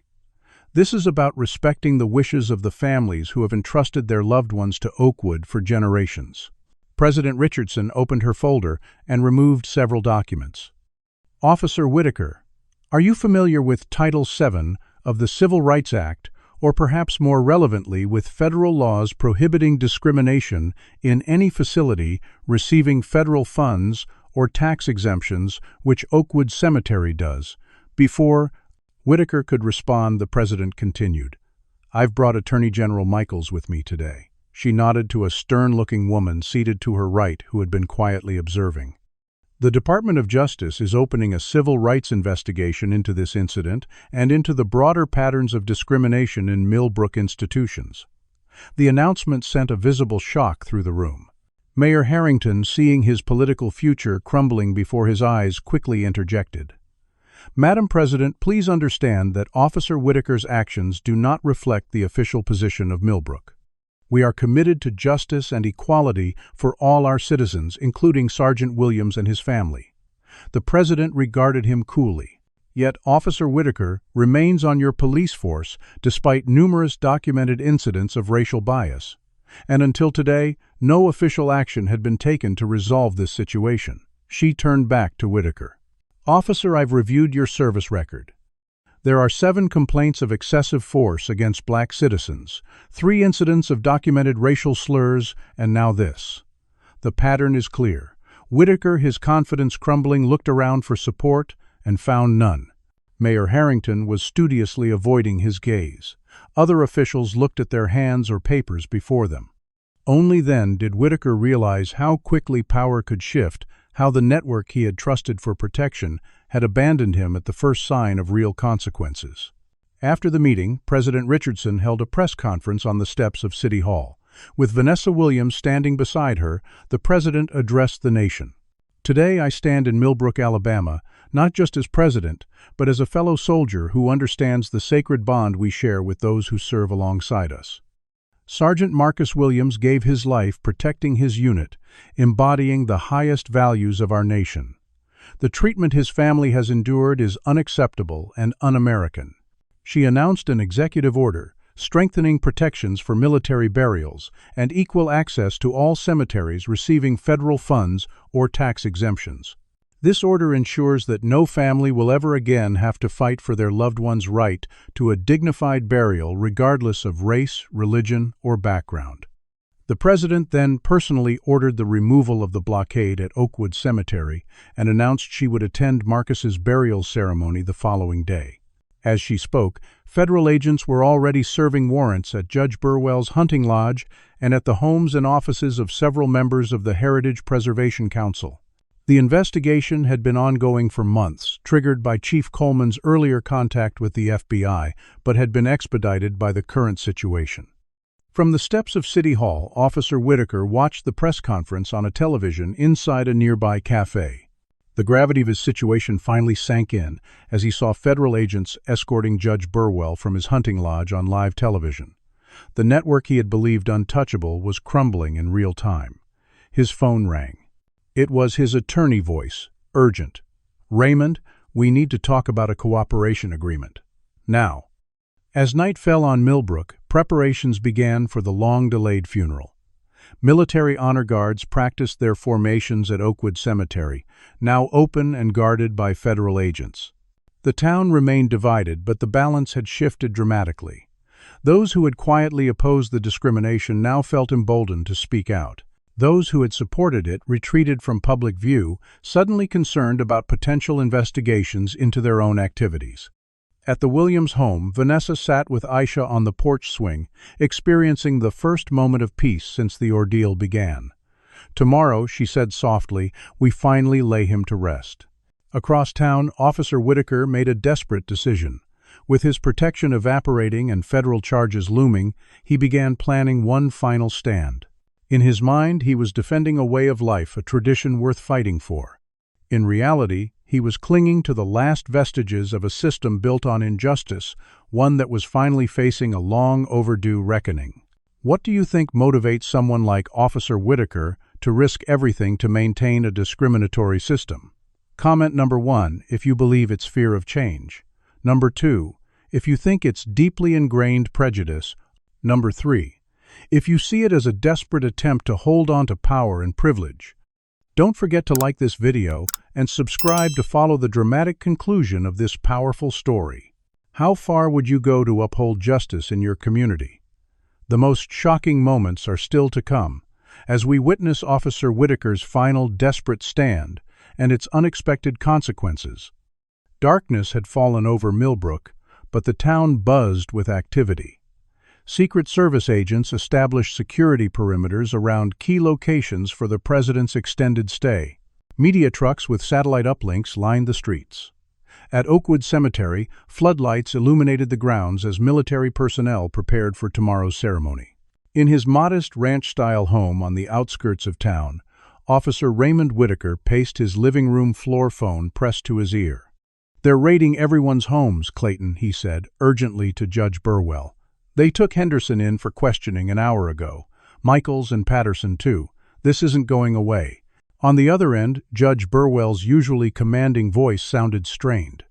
This is about respecting the wishes of the families who have entrusted their loved ones to Oakwood for generations." President Richardson opened her folder and removed several documents. "Officer Whitaker, are you familiar with Title VII of the Civil Rights Act, or perhaps more relevantly with federal laws prohibiting discrimination in any facility receiving federal funds or tax exemptions, which Oakwood Cemetery does?" Before Whitaker could respond, the president continued, "I've brought Attorney General Michaels with me today." She nodded to a stern-looking woman seated to her right who had been quietly observing. "The Department of Justice is opening a civil rights investigation into this incident and into the broader patterns of discrimination in Millbrook institutions." The announcement sent a visible shock through the room. Mayor Harrington, seeing his political future crumbling before his eyes, quickly interjected. "Madam President, please understand that Officer Whitaker's actions do not reflect the official position of Millbrook. We are committed to justice and equality for all our citizens, including Sergeant Williams and his family." The president regarded him coolly. "Yet Officer Whitaker remains on your police force despite numerous documented incidents of racial bias. And until today, no official action had been taken to resolve this situation." She turned back to Whitaker. "Officer, I've reviewed your service record. There are 7 complaints of excessive force against black citizens, 3 incidents of documented racial slurs, and now this. The pattern is clear." Whitaker, his confidence crumbling, looked around for support and found none. Mayor Harrington was studiously avoiding his gaze. Other officials looked at their hands or papers before them. Only then did Whitaker realize how quickly power could shift, how the network he had trusted for protection had abandoned him at the first sign of real consequences. After the meeting, President Richardson held a press conference on the steps of City Hall. With Vanessa Williams standing beside her, the president addressed the nation. "Today I stand in Millbrook, Alabama, not just as president, but as a fellow soldier who understands the sacred bond we share with those who serve alongside us. Sergeant Marcus Williams gave his life protecting his unit, embodying the highest values of our nation. The treatment his family has endured is unacceptable and un-American. She announced an executive order strengthening protections for military burials and equal access to all cemeteries receiving federal funds or tax exemptions. This order ensures that no family will ever again have to fight for their loved one's right to a dignified burial regardless of race, religion, or background. The President then personally ordered the removal of the blockade at Oakwood Cemetery and announced she would attend Marcus's burial ceremony the following day. As she spoke, federal agents were already serving warrants at Judge Burwell's hunting lodge and at the homes and offices of several members of the Heritage Preservation Council. The investigation had been ongoing for months, triggered by Chief Coleman's earlier contact with the FBI, but had been expedited by the current situation. From the steps of City Hall, Officer Whitaker watched the press conference on a television inside a nearby cafe. The gravity of his situation finally sank in as he saw federal agents escorting Judge Burwell from his hunting lodge on live television. The network he had believed untouchable was crumbling in real time. His phone rang. It was his attorney voice, urgent. "Raymond, we need to talk about a cooperation agreement. Now." As night fell on Millbrook, preparations began for the long-delayed funeral. Military honor guards practiced their formations at Oakwood Cemetery, now open and guarded by federal agents. The town remained divided, but the balance had shifted dramatically. Those who had quietly opposed the discrimination now felt emboldened to speak out. Those who had supported it retreated from public view, suddenly concerned about potential investigations into their own activities. At the Williams home, Vanessa sat with Aisha on the porch swing, experiencing the first moment of peace since the ordeal began. "Tomorrow," she said softly, "we finally lay him to rest." Across town, Officer Whitaker made a desperate decision. With his protection evaporating and federal charges looming, he began planning one final stand. In his mind, he was defending a way of life, a tradition worth fighting for. In reality, he was clinging to the last vestiges of a system built on injustice, one that was finally facing a long-overdue reckoning. What do you think motivates someone like Officer Whitaker to risk everything to maintain a discriminatory system? Comment number 1, if you believe it's fear of change. Number 2, if you think it's deeply ingrained prejudice. Number 3, if you see it as a desperate attempt to hold on to power and privilege. Don't forget to like this video and subscribe to follow the dramatic conclusion of this powerful story. How far would you go to uphold justice in your community? The most shocking moments are still to come, as we witness Officer Whitaker's final desperate stand and its unexpected consequences. Darkness had fallen over Millbrook, but the town buzzed with activity. Secret Service agents established security perimeters around key locations for the president's extended stay. Media trucks with satellite uplinks lined the streets. At Oakwood Cemetery, floodlights illuminated the grounds as military personnel prepared for tomorrow's ceremony. In his modest ranch-style home on the outskirts of town, Officer Raymond Whitaker paced his living room floor phone pressed to his ear. "They're raiding everyone's homes, Clayton," he said, urgently to Judge Burwell. "They took Henderson in for questioning an hour ago. Michaels and Patterson, too. This isn't going away." On the other end, Judge Burwell's usually commanding voice sounded strained.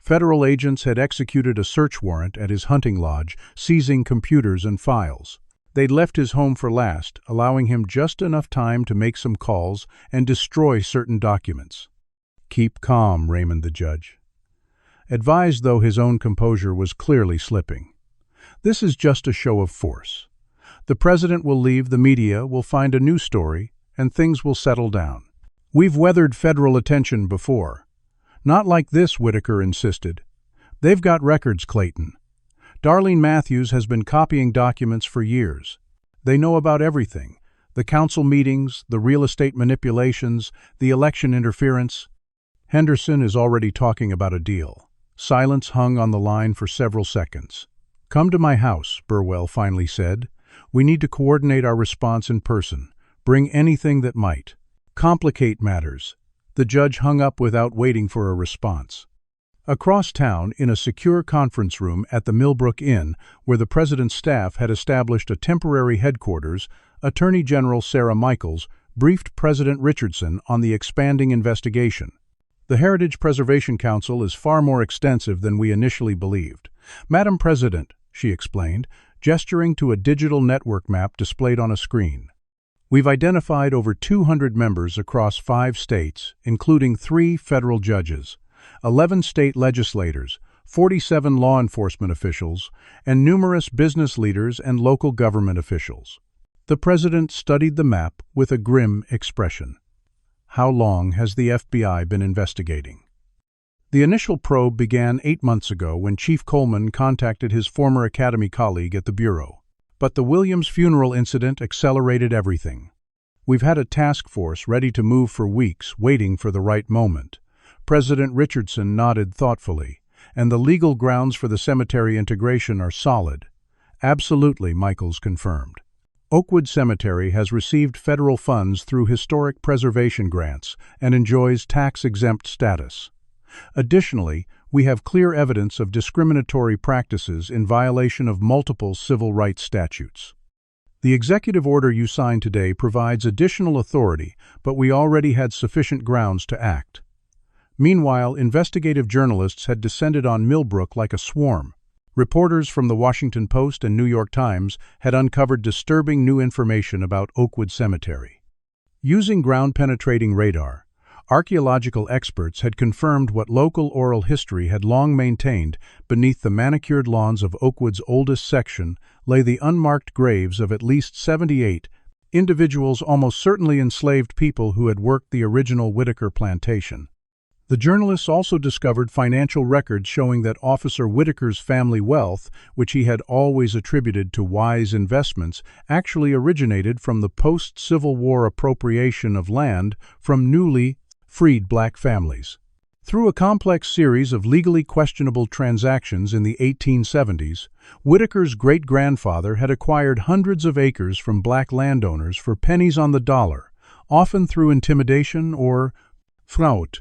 Federal agents had executed a search warrant at his hunting lodge, seizing computers and files. They'd left his home for last, allowing him just enough time to make some calls and destroy certain documents. "Keep calm, Raymond the judge." Advised though his own composure was clearly slipping. "This is just a show of force. The president will leave, the media will find a new story, and things will settle down. We've weathered federal attention before." "Not like this," Whitaker insisted. "They've got records, Clayton. Darlene Matthews has been copying documents for years. They know about everything: the council meetings, the real estate manipulations, the election interference. Henderson is already talking about a deal." Silence hung on the line for several seconds. "Come to my house," Burwell finally said. "We need to coordinate our response in person. Bring anything that might complicate matters. The judge hung up without waiting for a response. Across town, in a secure conference room at the Millbrook Inn, where the president's staff had established a temporary headquarters, Attorney General Sarah Michaels briefed President Richardson on the expanding investigation. The Heritage Preservation Council is far more extensive than we initially believed. Madam President, she explained, gesturing to a digital network map displayed on a screen. We've identified over 200 members across 5 states, including 3 federal judges, 11 state legislators, 47 law enforcement officials, and numerous business leaders and local government officials. The president studied the map with a grim expression. How long has the FBI been investigating? The initial probe began 8 months ago when Chief Coleman contacted his former Academy colleague at the Bureau. But the Williams funeral incident accelerated everything. We've had a task force ready to move for weeks, waiting for the right moment. President Richardson nodded thoughtfully, and the legal grounds for the cemetery integration are solid. Absolutely, Michaels confirmed. Oakwood Cemetery has received federal funds through historic preservation grants and enjoys tax-exempt status. Additionally, we have clear evidence of discriminatory practices in violation of multiple civil rights statutes. The executive order you signed today provides additional authority, but we already had sufficient grounds to act. Meanwhile, investigative journalists had descended on Millbrook like a swarm. Reporters from the Washington Post and New York Times had uncovered disturbing new information about Oakwood Cemetery. Using ground-penetrating radar, archaeological experts had confirmed what local oral history had long maintained: beneath the manicured lawns of Oakwood's oldest section lay the unmarked graves of at least 78 individuals, almost certainly enslaved people who had worked the original Whitaker plantation. The journalists also discovered financial records showing that Officer Whitaker's family wealth, which he had always attributed to wise investments, actually originated from the post-Civil War appropriation of land from newly freed black families. Through a complex series of legally questionable transactions in the 1870s, Whitaker's great-grandfather had acquired hundreds of acres from black landowners for pennies on the dollar, often through intimidation or fraud.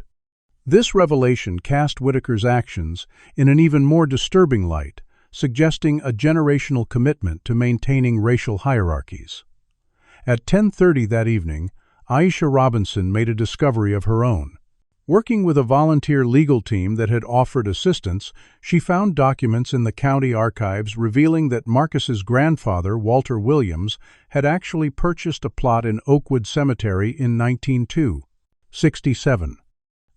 This revelation cast Whitaker's actions in an even more disturbing light, suggesting a generational commitment to maintaining racial hierarchies. At 10:30 that evening, Aisha Robinson made a discovery of her own. Working with a volunteer legal team that had offered assistance, she found documents in the county archives revealing that Marcus's grandfather, Walter Williams, had actually purchased a plot in Oakwood Cemetery in 1967.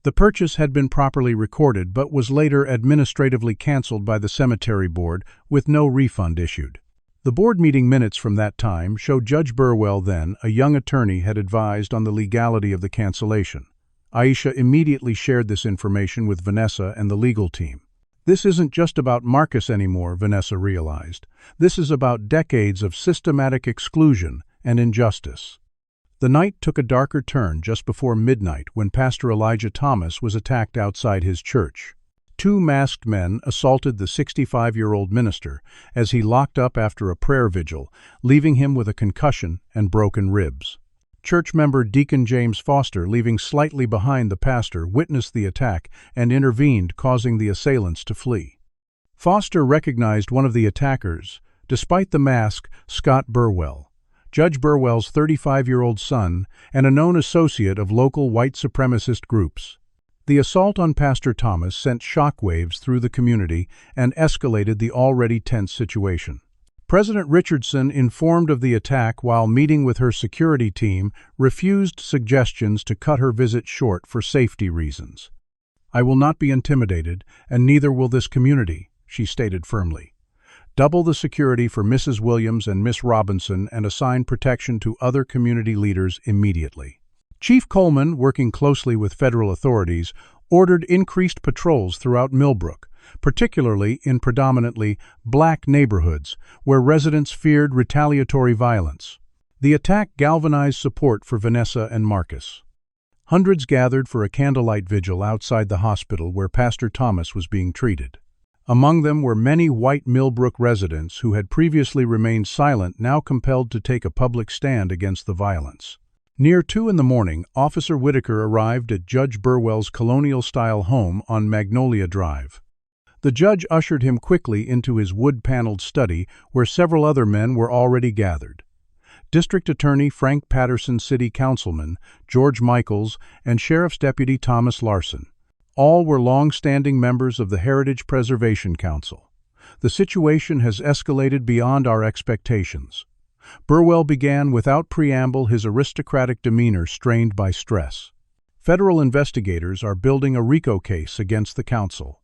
The purchase had been properly recorded but was later administratively canceled by the cemetery board with no refund issued. The board meeting minutes from that time show Judge Burwell, then a young attorney, had advised on the legality of the cancellation. Aisha immediately shared this information with Vanessa and the legal team. This isn't just about Marcus anymore, Vanessa realized. This is about decades of systematic exclusion and injustice. The night took a darker turn just before midnight when Pastor Elijah Thomas was attacked outside his church. 2 masked men assaulted the 65-year-old minister as he locked up after a prayer vigil, leaving him with a concussion and broken ribs. Church member Deacon James Foster, leaving slightly behind the pastor, witnessed the attack and intervened, causing the assailants to flee. Foster recognized one of the attackers, despite the mask, Scott Burwell, Judge Burwell's 35-year-old son and a known associate of local white supremacist groups. The assault on Pastor Thomas sent shockwaves through the community and escalated the already tense situation. President Richardson, informed of the attack while meeting with her security team, refused suggestions to cut her visit short for safety reasons. "I will not be intimidated, and neither will this community," she stated firmly. "Double the security for Mrs. Williams and Miss Robinson and assign protection to other community leaders immediately." Chief Coleman, working closely with federal authorities, ordered increased patrols throughout Millbrook, particularly in predominantly black neighborhoods where residents feared retaliatory violence. The attack galvanized support for Vanessa and Marcus. Hundreds gathered for a candlelight vigil outside the hospital where Pastor Thomas was being treated. Among them were many white Millbrook residents who had previously remained silent, now compelled to take a public stand against the violence. Near 2 in the morning, Officer Whitaker arrived at Judge Burwell's colonial-style home on Magnolia Drive. The judge ushered him quickly into his wood-paneled study where several other men were already gathered. District Attorney Frank Patterson, City Councilman George Michaels, and Sheriff's Deputy Thomas Larson. All were long-standing members of the Heritage Preservation Council. The situation has escalated beyond our expectations. Burwell began without preamble, his aristocratic demeanor strained by stress. Federal investigators are building a RICO case against the council.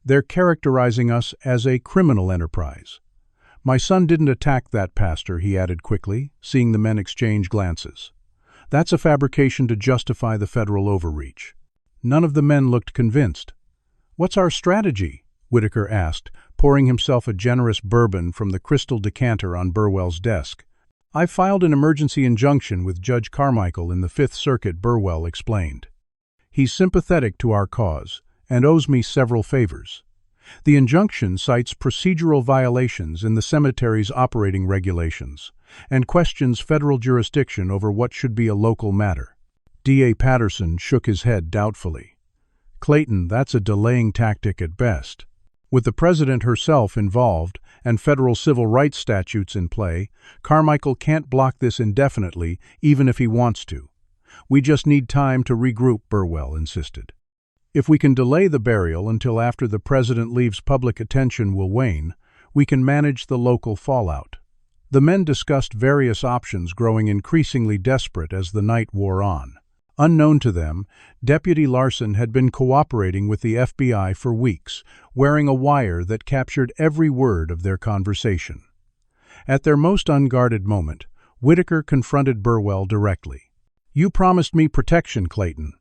They're characterizing us as a criminal enterprise. My son didn't attack that pastor, he added quickly, seeing the men exchange glances. That's a fabrication to justify the federal overreach. None of the men looked convinced. What's our strategy? Whitaker asked, pouring himself a generous bourbon from the crystal decanter on Burwell's desk. I filed an emergency injunction with Judge Carmichael in the Fifth Circuit, Burwell explained. He's sympathetic to our cause and owes me several favors. The injunction cites procedural violations in the cemetery's operating regulations and questions federal jurisdiction over what should be a local matter. D.A. Patterson shook his head doubtfully. Clayton, that's a delaying tactic at best. With the president herself involved and federal civil rights statutes in play, Carmichael can't block this indefinitely, even if he wants to. We just need time to regroup, Burwell insisted. If we can delay the burial until after the president leaves, public attention will wane. We can manage the local fallout. The men discussed various options, growing increasingly desperate as the night wore on. Unknown to them, Deputy Larson had been cooperating with the FBI for weeks, wearing a wire that captured every word of their conversation. At their most unguarded moment, Whitaker confronted Burwell directly. You promised me protection, Clayton.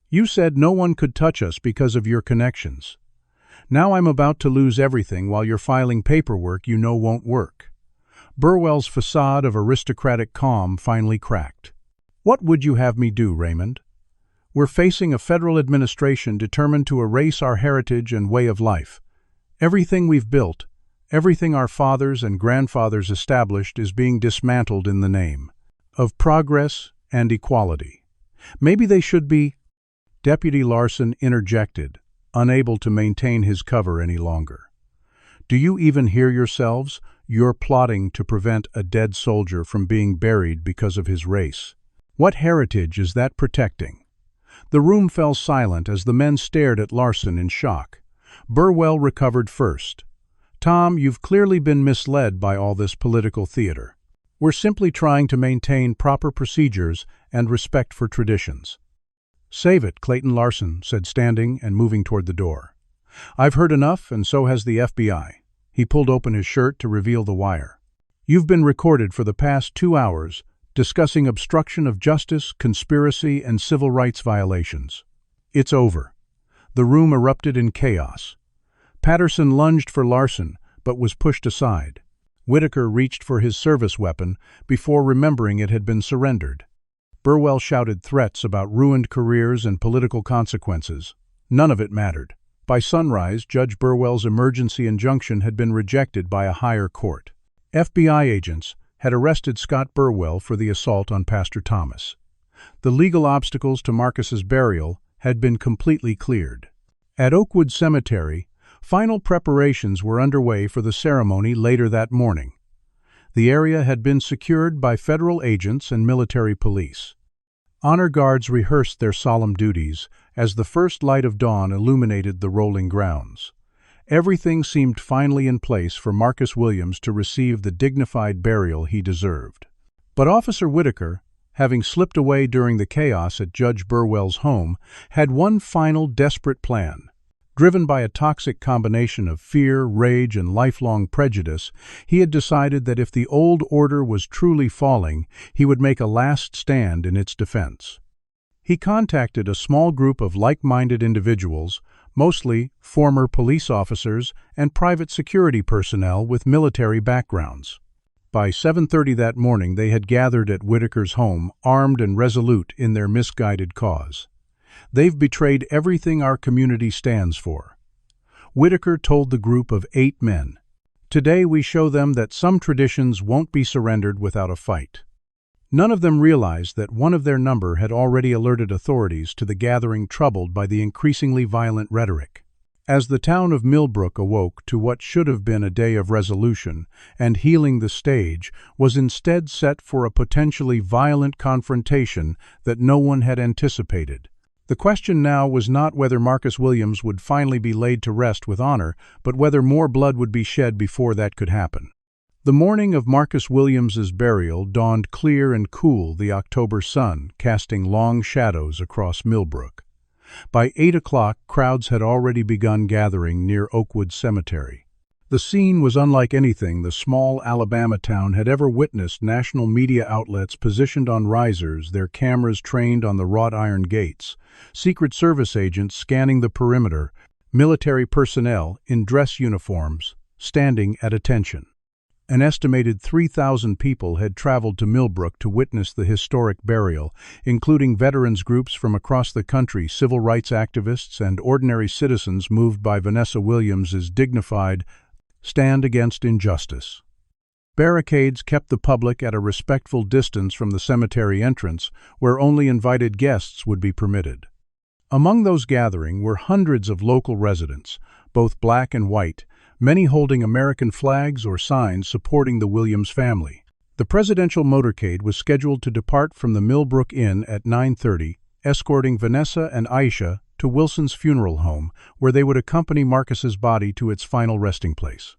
You said no one could touch us because of your connections. Now I'm about to lose everything while you're filing paperwork you know won't work. Burwell's facade of aristocratic calm finally cracked. What would you have me do, Raymond? We're facing a federal administration determined to erase our heritage and way of life. Everything we've built, everything our fathers and grandfathers established is being dismantled in the name of progress and equality. Maybe they should be. Deputy Larson interjected, unable to maintain his cover any longer. Do you even hear yourselves? You're plotting to prevent a dead soldier from being buried because of his race. What heritage is that protecting? The room fell silent as the men stared at Larson in shock. Burwell recovered first. Tom, you've clearly been misled by all this political theater. We're simply trying to maintain proper procedures and respect for traditions. Save it, Clayton, Larson said, standing and moving toward the door. I've heard enough, and so has the FBI. He pulled open his shirt to reveal the wire. You've been recorded for the past 2 hours, discussing obstruction of justice, conspiracy, and civil rights violations. It's over. The room erupted in chaos. Patterson lunged for Larson, but was pushed aside. Whitaker reached for his service weapon before remembering it had been surrendered. Burwell shouted threats about ruined careers and political consequences. None of it mattered. By sunrise, Judge Burwell's emergency injunction had been rejected by a higher court. FBI agents had arrested Scott Burwell for the assault on Pastor Thomas. The legal obstacles to Marcus's burial had been completely cleared. At Oakwood Cemetery, final preparations were underway for the ceremony later that morning. The area had been secured by federal agents and military police. Honor guards rehearsed their solemn duties as the first light of dawn illuminated the rolling grounds. Everything seemed finally in place for Marcus Williams to receive the dignified burial he deserved. But Officer Whitaker, having slipped away during the chaos at Judge Burwell's home, had one final desperate plan. Driven by a toxic combination of fear, rage, and lifelong prejudice, he had decided that if the old order was truly falling, he would make a last stand in its defense. He contacted a small group of like-minded individuals, mostly former police officers and private security personnel with military backgrounds. By 7:30 that morning, they had gathered at Whitaker's home, armed and resolute in their misguided cause. They've betrayed everything our community stands for. Whitaker told the group of 8 men. Today we show them that some traditions won't be surrendered without a fight. None of them realized that one of their number had already alerted authorities to the gathering, troubled by the increasingly violent rhetoric. As the town of Millbrook awoke to what should have been a day of resolution and healing, the stage was instead set for a potentially violent confrontation that no one had anticipated. The question now was not whether Marcus Williams would finally be laid to rest with honor, but whether more blood would be shed before that could happen. The morning of Marcus Williams's burial dawned clear and cool, the October sun casting long shadows across Millbrook. By 8 o'clock, crowds had already begun gathering near Oakwood Cemetery. The scene was unlike anything the small Alabama town had ever witnessed. National media outlets positioned on risers, their cameras trained on the wrought iron gates, Secret Service agents scanning the perimeter, military personnel in dress uniforms standing at attention. An estimated 3,000 people had traveled to Millbrook to witness the historic burial, including veterans groups from across the country, civil rights activists, and ordinary citizens moved by Vanessa Williams's dignified stand against injustice. Barricades kept the public at a respectful distance from the cemetery entrance, where only invited guests would be permitted. Among those gathering were hundreds of local residents, both black and white, many holding American flags or signs supporting the Williams family. The presidential motorcade was scheduled to depart from the Millbrook Inn at 9:30, escorting Vanessa and Aisha to Wilson's funeral home, where they would accompany Marcus's body to its final resting place.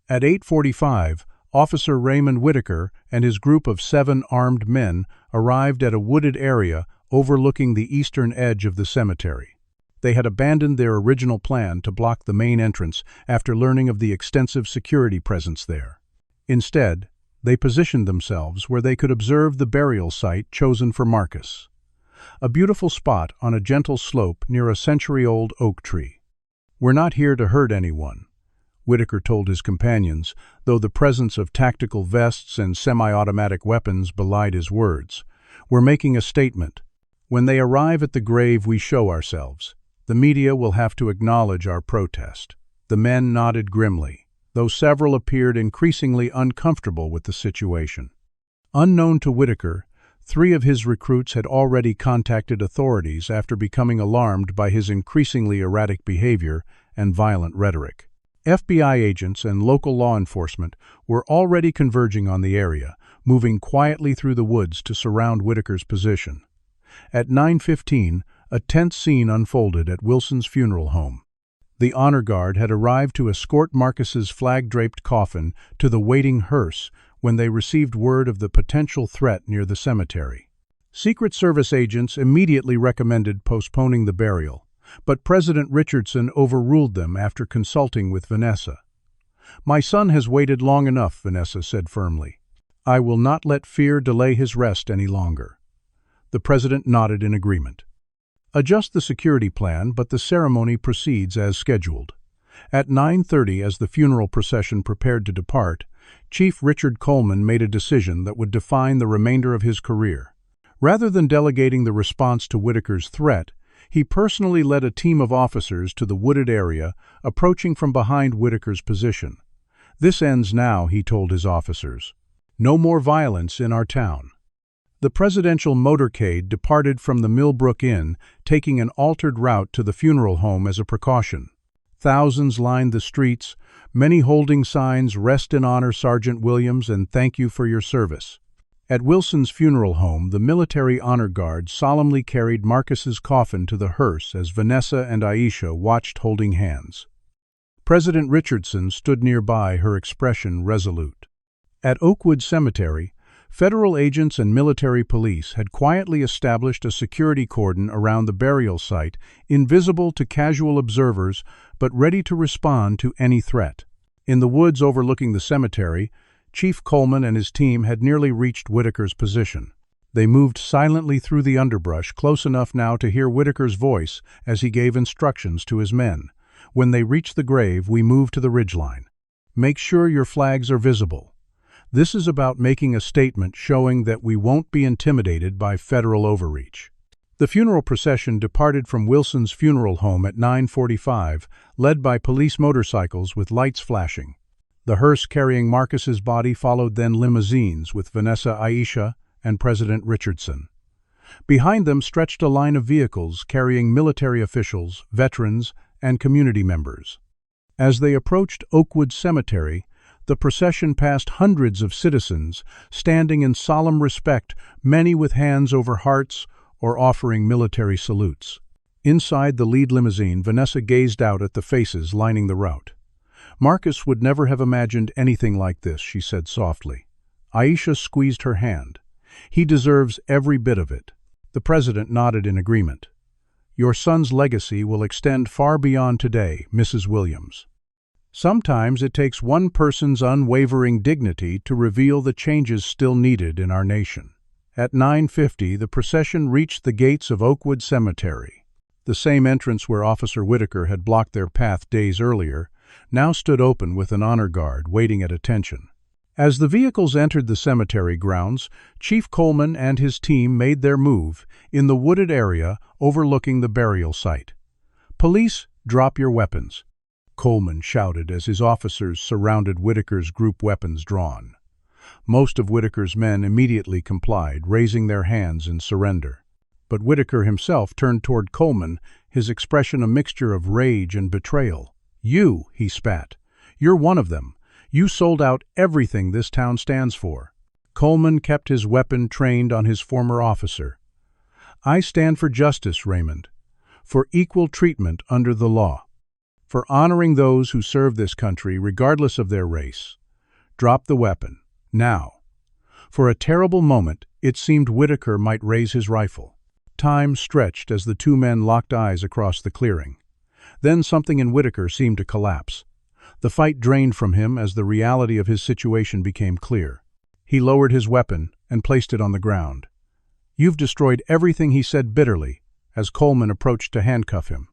At 8:45, Officer Raymond Whitaker and his group of 7 armed men arrived at a wooded area overlooking the eastern edge of the cemetery. They had abandoned their original plan to block the main entrance after learning of the extensive security presence there. Instead, they positioned themselves where they could observe the burial site chosen for Marcus, a beautiful spot on a gentle slope near a century-old oak tree. "We're not here to hurt anyone," Whitaker told his companions, though the presence of tactical vests and semi-automatic weapons belied his words. "We're making a statement. When they arrive at the grave, we show ourselves. The media will have to acknowledge our protest." The men nodded grimly, though several appeared increasingly uncomfortable with the situation. Unknown to Whitaker, 3 of his recruits had already contacted authorities after becoming alarmed by his increasingly erratic behavior and violent rhetoric. FBI agents and local law enforcement were already converging on the area, moving quietly through the woods to surround Whitaker's position. At 9:15, a tense scene unfolded at Wilson's funeral home. The honor guard had arrived to escort Marcus's flag-draped coffin to the waiting hearse when they received word of the potential threat near the cemetery. Secret Service agents immediately recommended postponing the burial, but President Richardson overruled them after consulting with Vanessa. "My son has waited long enough," Vanessa said firmly. "I will not let fear delay his rest any longer." The president nodded in agreement. "Adjust the security plan, but the ceremony proceeds as scheduled." At 9:30, as the funeral procession prepared to depart, Chief Richard Coleman made a decision that would define the remainder of his career. Rather than delegating the response to Whitaker's threat, he personally led a team of officers to the wooded area, approaching from behind Whitaker's position. "This ends now," he told his officers. "No more violence in our town." The presidential motorcade departed from the Millbrook Inn, taking an altered route to the funeral home as a precaution. Thousands lined the streets, many holding signs, "Rest in honor, Sergeant Williams, and thank you for your service." At Wilson's funeral home, the military honor guard solemnly carried Marcus's coffin to the hearse as Vanessa and Aisha watched holding hands. President Richardson stood nearby, her expression resolute. At Oakwood Cemetery, federal agents and military police had quietly established a security cordon around the burial site, invisible to casual observers but ready to respond to any threat. In the woods overlooking the cemetery, Chief Coleman and his team had nearly reached Whitaker's position. They moved silently through the underbrush, close enough now to hear Whitaker's voice as he gave instructions to his men. "When they reach the grave, we move to the ridgeline. Make sure your flags are visible. This is about making a statement showing that we won't be intimidated by federal overreach." The funeral procession departed from Wilson's funeral home at 9:45, led by police motorcycles with lights flashing. The hearse carrying Marcus's body followed, then limousines with Vanessa, Aisha, and President Richardson. Behind them stretched a line of vehicles carrying military officials, veterans, and community members. As they approached Oakwood Cemetery, the procession passed hundreds of citizens, standing in solemn respect, many with hands over hearts or offering military salutes. Inside the lead limousine, Vanessa gazed out at the faces lining the route. "Marcus would never have imagined anything like this," she said softly. Aisha squeezed her hand. "He deserves every bit of it." The president nodded in agreement. "Your son's legacy will extend far beyond today, Mrs. Williams. Sometimes it takes one person's unwavering dignity to reveal the changes still needed in our nation." At 9:50, the procession reached the gates of Oakwood Cemetery. The same entrance where Officer Whitaker had blocked their path days earlier now stood open with an honor guard waiting at attention. As the vehicles entered the cemetery grounds, Chief Coleman and his team made their move in the wooded area overlooking the burial site. "Police, drop your weapons," Coleman shouted as his officers surrounded Whitaker's group, weapons drawn. Most of Whitaker's men immediately complied, raising their hands in surrender. But Whitaker himself turned toward Coleman, his expression a mixture of rage and betrayal. "You," he spat. "You're one of them. You sold out everything this town stands for." Coleman kept his weapon trained on his former officer. "I stand for justice, Raymond, for equal treatment under the law, for honoring those who serve this country regardless of their race. Drop the weapon, now." For a terrible moment, it seemed Whitaker might raise his rifle. Time stretched as the two men locked eyes across the clearing. Then something in Whitaker seemed to collapse. The fight drained from him as the reality of his situation became clear. He lowered his weapon and placed it on the ground. "You've destroyed everything," he said bitterly, as Coleman approached to handcuff him.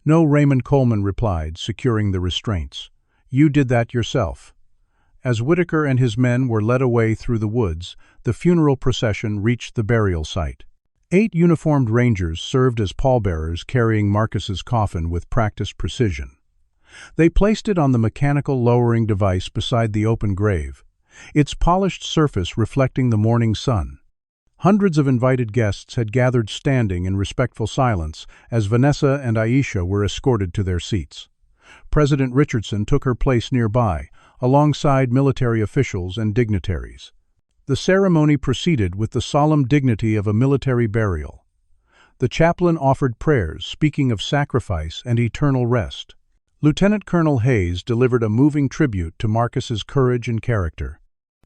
"No," Raymond, Coleman replied, securing the restraints. "You did that yourself." As Whitaker and his men were led away through the woods, the funeral procession reached the burial site. 8 uniformed rangers served as pallbearers, carrying Marcus's coffin with practiced precision. They placed it on the mechanical lowering device beside the open grave, its polished surface reflecting the morning sun. Hundreds of invited guests had gathered standing in respectful silence as Vanessa and Aisha were escorted to their seats. President Richardson took her place nearby, alongside military officials and dignitaries. The ceremony proceeded with the solemn dignity of a military burial. The chaplain offered prayers, speaking of sacrifice and eternal rest. Lieutenant Colonel Hayes delivered a moving tribute to Marcus's courage and character.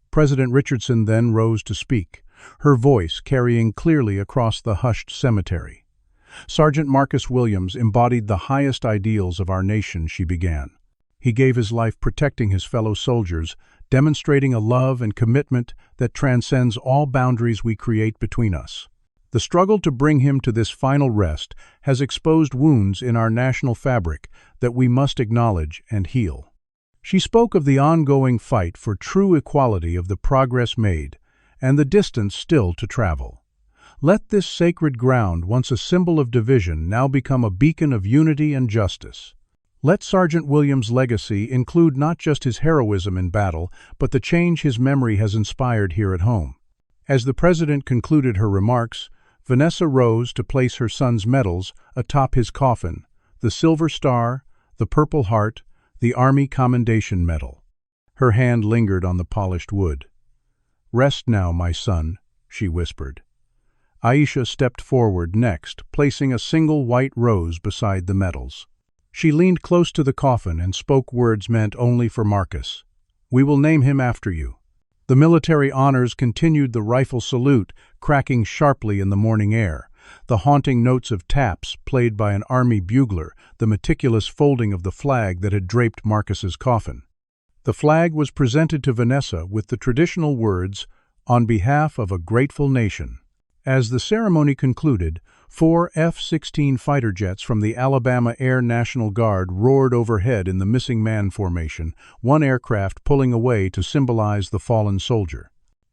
President Richardson then rose to speak, her voice carrying clearly across the hushed cemetery. "Sergeant Marcus Williams embodied the highest ideals of our nation," she began. "He gave his life protecting his fellow soldiers, demonstrating a love and commitment that transcends all boundaries we create between us. The struggle to bring him to this final rest has exposed wounds in our national fabric that we must acknowledge and heal." She spoke of the ongoing fight for true equality, of the progress made, and the distance still to travel. Let this sacred ground, once a symbol of division, now become a beacon of unity and justice. Let Sergeant Williams' legacy include not just his heroism in battle, but the change his memory has inspired here at home. As the President concluded her remarks, Vanessa rose to place her son's medals atop his coffin, the Silver Star, the Purple Heart, the Army Commendation Medal. Her hand lingered on the polished wood. "Rest now, my son," she whispered. Aisha stepped forward next, placing a single white rose beside the medals. She leaned close to the coffin and spoke words meant only for Marcus. "We will name him after you." The military honors continued, the rifle salute cracking sharply in the morning air, the haunting notes of taps played by an army bugler, the meticulous folding of the flag that had draped Marcus's coffin. The flag was presented to Vanessa with the traditional words, "On behalf of a grateful nation." As the ceremony concluded, 4 F-16 fighter jets from the Alabama Air National Guard roared overhead in the missing man formation, one aircraft pulling away to symbolize the fallen soldier.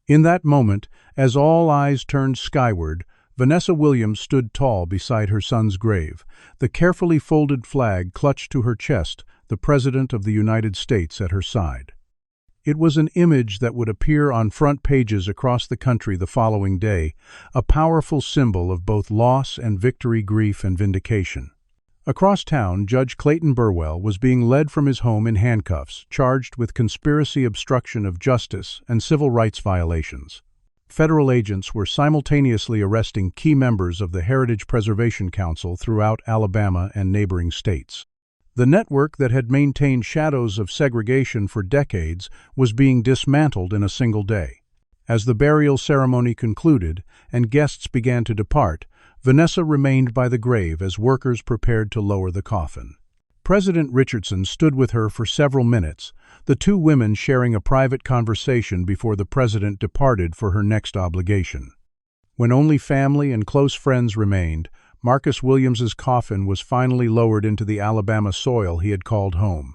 In that moment, as all eyes turned skyward, Vanessa Williams stood tall beside her son's grave, the carefully folded flag clutched to her chest, the President of the United States at her side. It was an image that would appear on front pages across the country the following day, a powerful symbol of both loss and victory, grief and vindication. Across town, Judge Clayton Burwell was being led from his home in handcuffs, charged with conspiracy, obstruction of justice, and civil rights violations. Federal agents were simultaneously arresting key members of the Heritage Preservation Council throughout Alabama and neighboring states. The network that had maintained shadows of segregation for decades was being dismantled in a single day. As the burial ceremony concluded and guests began to depart, Vanessa remained by the grave as workers prepared to lower the coffin. President Richardson stood with her for several minutes, the two women sharing a private conversation before the president departed for her next obligation. When only family and close friends remained, Marcus Williams's coffin was finally lowered into the Alabama soil he had called home.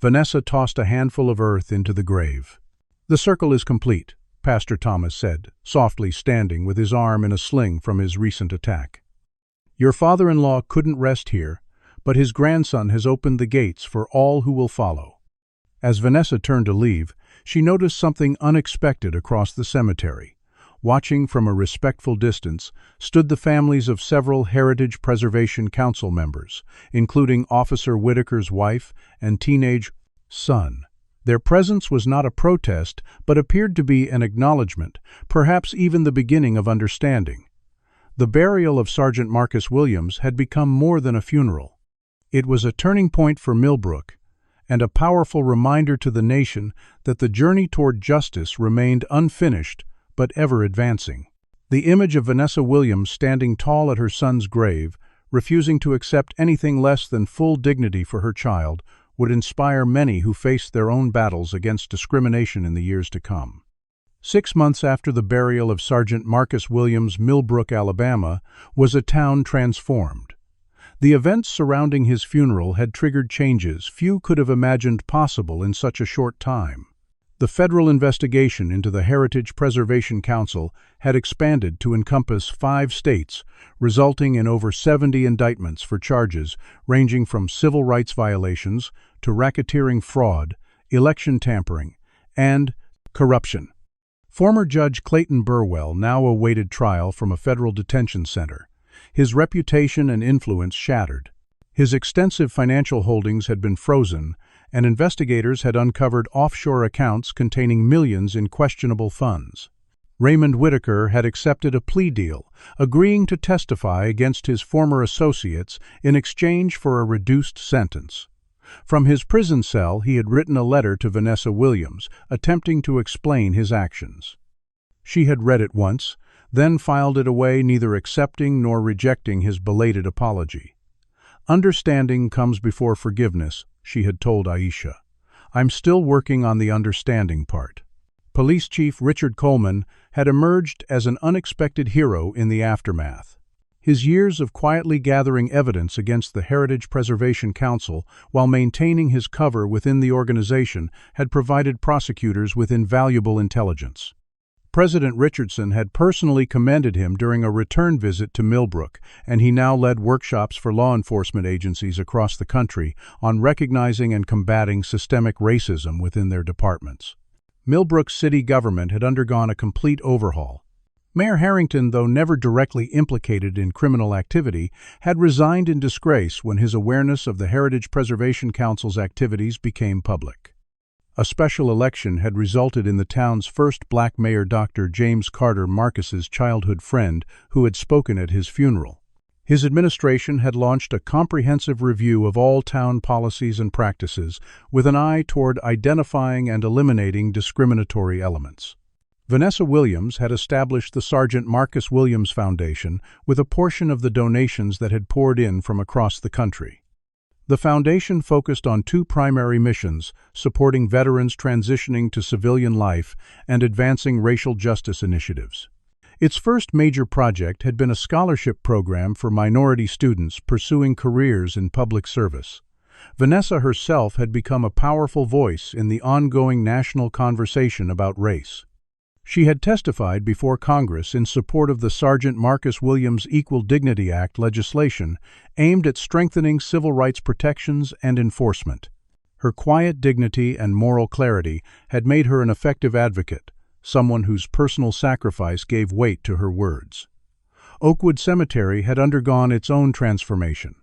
Vanessa tossed a handful of earth into the grave. "The circle is complete," Pastor Thomas said, softly standing with his arm in a sling from his recent attack. "Your father-in-law couldn't rest here, but his grandson has opened the gates for all who will follow." As Vanessa turned to leave, she noticed something unexpected across the cemetery. Watching from a respectful distance stood the families of several Heritage Preservation Council members, including Officer Whitaker's wife and teenage son. Their presence was not a protest, but appeared to be an acknowledgement, perhaps even the beginning of understanding. The burial of Sergeant Marcus Williams had become more than a funeral. It was a turning point for Millbrook, and a powerful reminder to the nation that the journey toward justice remained unfinished but ever advancing. The image of Vanessa Williams standing tall at her son's grave, refusing to accept anything less than full dignity for her child, would inspire many who faced their own battles against discrimination in the years to come. 6 months after the burial of Sergeant Marcus Williams, Millbrook, Alabama, was a town transformed. The events surrounding his funeral had triggered changes few could have imagined possible in such a short time. The federal investigation into the Heritage Preservation Council had expanded to encompass 5 states, resulting in over 70 indictments for charges ranging from civil rights violations to racketeering, fraud, election tampering, and corruption. Former Judge Clayton Burwell now awaited trial from a federal detention center. His reputation and influence shattered. His extensive financial holdings had been frozen, and investigators had uncovered offshore accounts containing millions in questionable funds. Raymond Whitaker had accepted a plea deal, agreeing to testify against his former associates in exchange for a reduced sentence. From his prison cell, he had written a letter to Vanessa Williams, attempting to explain his actions. She had read it once, then filed it away, neither accepting nor rejecting his belated apology. "Understanding comes before forgiveness," she had told Aisha. "I'm still working on the understanding part." Police Chief Richard Coleman had emerged as an unexpected hero in the aftermath. His years of quietly gathering evidence against the Heritage Preservation Council while maintaining his cover within the organization had provided prosecutors with invaluable intelligence. President Richardson had personally commended him during a return visit to Millbrook, and he now led workshops for law enforcement agencies across the country on recognizing and combating systemic racism within their departments. Millbrook's city government had undergone a complete overhaul. Mayor Harrington, though never directly implicated in criminal activity, had resigned in disgrace when his awareness of the Heritage Preservation Council's activities became public. A special election had resulted in the town's first black mayor, Dr. James Carter, Marcus's childhood friend, who had spoken at his funeral. His administration had launched a comprehensive review of all town policies and practices, with an eye toward identifying and eliminating discriminatory elements. Vanessa Williams had established the Sergeant Marcus Williams Foundation with a portion of the donations that had poured in from across the country. The foundation focused on 2 primary missions, supporting veterans transitioning to civilian life and advancing racial justice initiatives. Its first major project had been a scholarship program for minority students pursuing careers in public service. Vanessa herself had become a powerful voice in the ongoing national conversation about race. She had testified before Congress in support of the Sergeant Marcus Williams Equal Dignity Act legislation aimed at strengthening civil rights protections and enforcement. Her quiet dignity and moral clarity had made her an effective advocate, someone whose personal sacrifice gave weight to her words. Oakwood Cemetery had undergone its own transformation.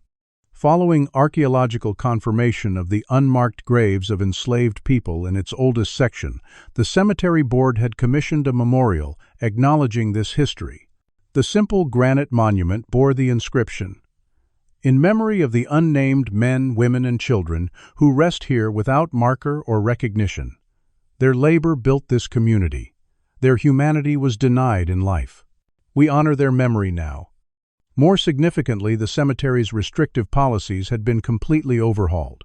Following archaeological confirmation of the unmarked graves of enslaved people in its oldest section, the cemetery board had commissioned a memorial acknowledging this history. The simple granite monument bore the inscription, "In memory of the unnamed men, women, and children who rest here without marker or recognition. Their labor built this community. Their humanity was denied in life. We honor their memory now." More significantly, the cemetery's restrictive policies had been completely overhauled.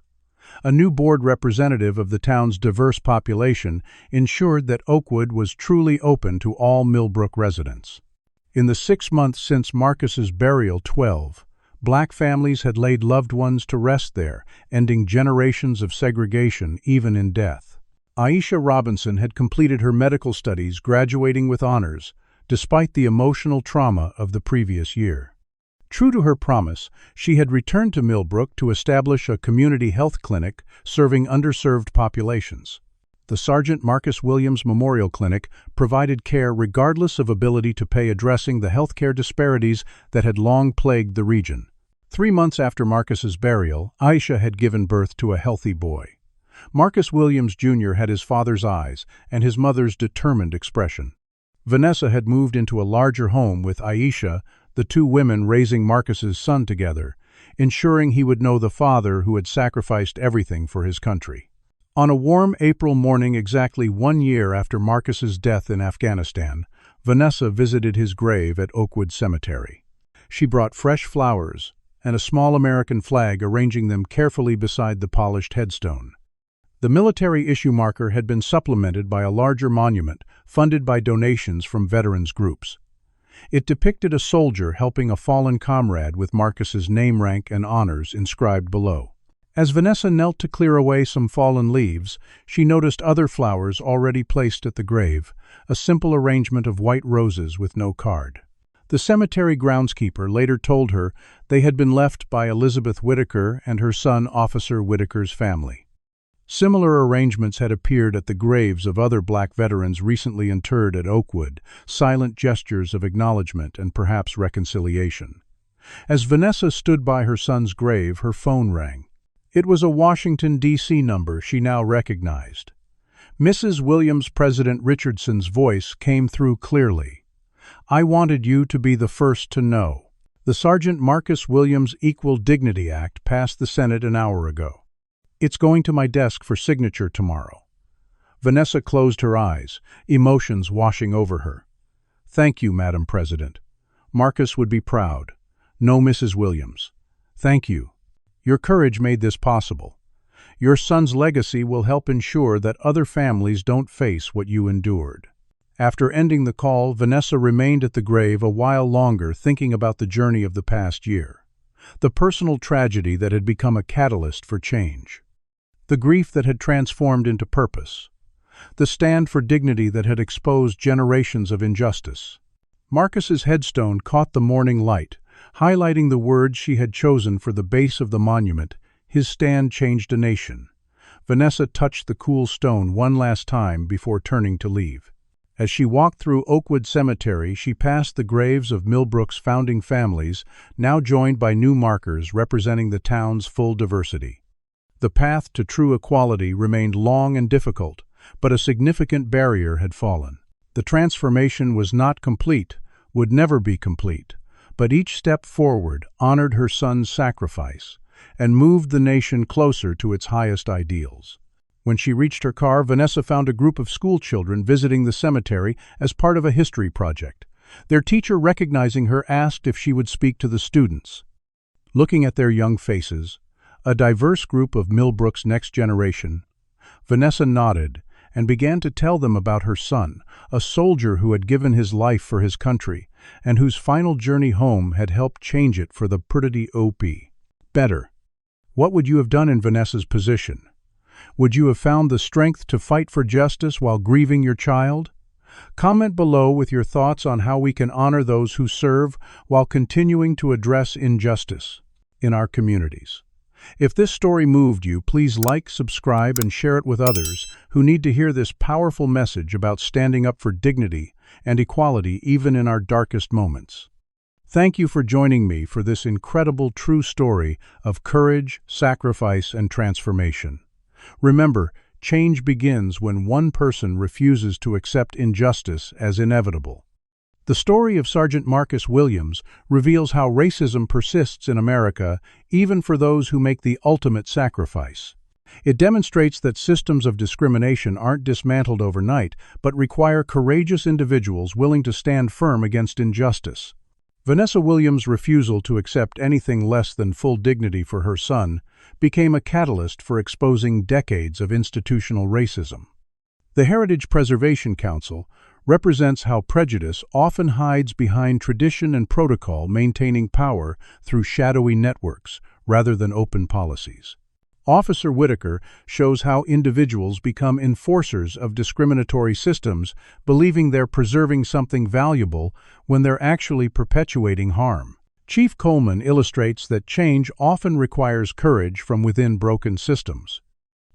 A new board representative of the town's diverse population ensured that Oakwood was truly open to all Millbrook residents. In the 6 months since Marcus's burial, 12 Black families had laid loved ones to rest there, ending generations of segregation even in death. Aisha Robinson had completed her medical studies, graduating with honors, despite the emotional trauma of the previous year. True to her promise, she had returned to Millbrook to establish a community health clinic serving underserved populations. The Sergeant Marcus Williams Memorial Clinic provided care regardless of ability to pay, addressing the healthcare disparities that had long plagued the region. 3 months after Marcus's burial, Aisha had given birth to a healthy boy. Marcus Williams Jr. had his father's eyes and his mother's determined expression. Vanessa had moved into a larger home with Aisha, the two women raising Marcus's son together, ensuring he would know the father who had sacrificed everything for his country. On a warm April morning exactly 1 year after Marcus's death in Afghanistan, Vanessa visited his grave at Oakwood Cemetery. She brought fresh flowers and a small American flag, arranging them carefully beside the polished headstone. The military issue marker had been supplemented by a larger monument funded by donations from veterans groups. It depicted a soldier helping a fallen comrade with Marcus's name, rank, and honors inscribed below. As Vanessa knelt to clear away some fallen leaves, she noticed other flowers already placed at the grave, a simple arrangement of white roses with no card. The cemetery groundskeeper later told her they had been left by Elizabeth Whitaker and her son Officer Whitaker's family. Similar arrangements had appeared at the graves of other Black veterans recently interred at Oakwood, silent gestures of acknowledgement and perhaps reconciliation. As Vanessa stood by her son's grave, her phone rang. It was a Washington, D.C. number she now recognized. Mrs. Williams' President Richardson's voice came through clearly. "I wanted you to be the first to know. The Sergeant Marcus Williams Equal Dignity Act passed the Senate an hour ago. It's going to my desk for signature tomorrow." Vanessa closed her eyes, emotions washing over her. "Thank you, Madam President. Marcus would be proud. No, Mrs. Williams. Thank you. Your courage made this possible. Your son's legacy will help ensure that other families don't face what you endured." After ending the call, Vanessa remained at the grave a while longer, thinking about the journey of the past year. The personal tragedy that had become a catalyst for change. The grief that had transformed into purpose. The stand for dignity that had exposed generations of injustice. Marcus's headstone caught the morning light, highlighting the words she had chosen for the base of the monument. "His stand changed a nation." Vanessa touched the cool stone one last time before turning to leave. As she walked through Oakwood Cemetery, she passed the graves of Millbrook's founding families, now joined by new markers representing the town's full diversity. The path to true equality remained long and difficult, but a significant barrier had fallen. The transformation was not complete, would never be complete, but each step forward honored her son's sacrifice and moved the nation closer to its highest ideals. When she reached her car, Vanessa found a group of school children visiting the cemetery as part of a history project. Their teacher, recognizing her, asked if she would speak to the students. Looking at their young faces, a diverse group of Millbrook's next generation, Vanessa nodded and began to tell them about her son, a soldier who had given his life for his country and whose final journey home had helped change it for the pretty OP. Better. What would you have done in Vanessa's position? Would you have found the strength to fight for justice while grieving your child? Comment below with your thoughts on how we can honor those who serve while continuing to address injustice in our communities. If this story moved you, please like, subscribe, and share it with others who need to hear this powerful message about standing up for dignity and equality even in our darkest moments. Thank you for joining me for this incredible true story of courage, sacrifice, and transformation. Remember, change begins when one person refuses to accept injustice as inevitable. The story of Sergeant Marcus Williams reveals how racism persists in America, even for those who make the ultimate sacrifice. It demonstrates that systems of discrimination aren't dismantled overnight, but require courageous individuals willing to stand firm against injustice. Vanessa Williams' refusal to accept anything less than full dignity for her son became a catalyst for exposing decades of institutional racism. The Heritage Preservation Council represents how prejudice often hides behind tradition and protocol, maintaining power through shadowy networks rather than open policies. Officer Whitaker shows how individuals become enforcers of discriminatory systems, believing they're preserving something valuable when they're actually perpetuating harm. Chief Coleman illustrates that change often requires courage from within broken systems.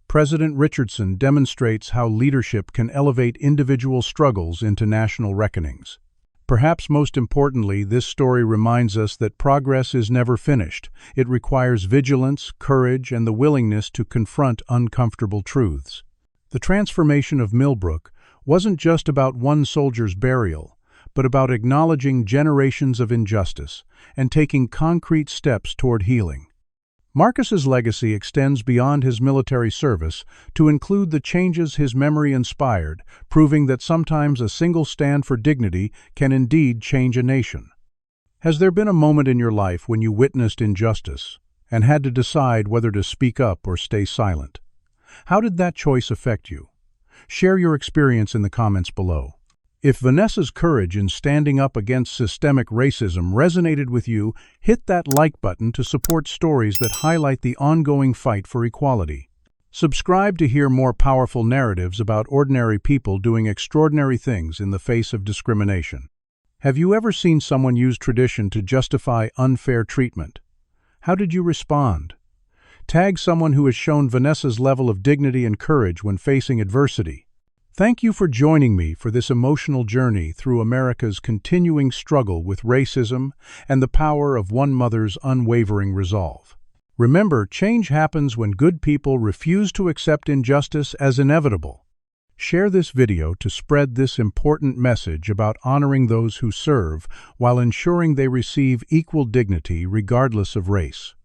President Richardson demonstrates how leadership can elevate individual struggles into national reckonings. Perhaps most importantly, this story reminds us that progress is never finished. It requires vigilance, courage, and the willingness to confront uncomfortable truths. The transformation of Millbrook wasn't just about one soldier's burial, but about acknowledging generations of injustice and taking concrete steps toward healing. Marcus's legacy extends beyond his military service to include the changes his memory inspired, proving that sometimes a single stand for dignity can indeed change a nation. Has there been a moment in your life when you witnessed injustice and had to decide whether to speak up or stay silent? How did that choice affect you? Share your experience in the comments below. If Vanessa's courage in standing up against systemic racism resonated with you, hit that like button to support stories that highlight the ongoing fight for equality. Subscribe to hear more powerful narratives about ordinary people doing extraordinary things in the face of discrimination. Have you ever seen someone use tradition to justify unfair treatment? How did you respond? Tag someone who has shown Vanessa's level of dignity and courage when facing adversity. Thank you for joining me for this emotional journey through America's continuing struggle with racism and the power of one mother's unwavering resolve. Remember, change happens when good people refuse to accept injustice as inevitable. Share this video to spread this important message about honoring those who serve while ensuring they receive equal dignity regardless of race.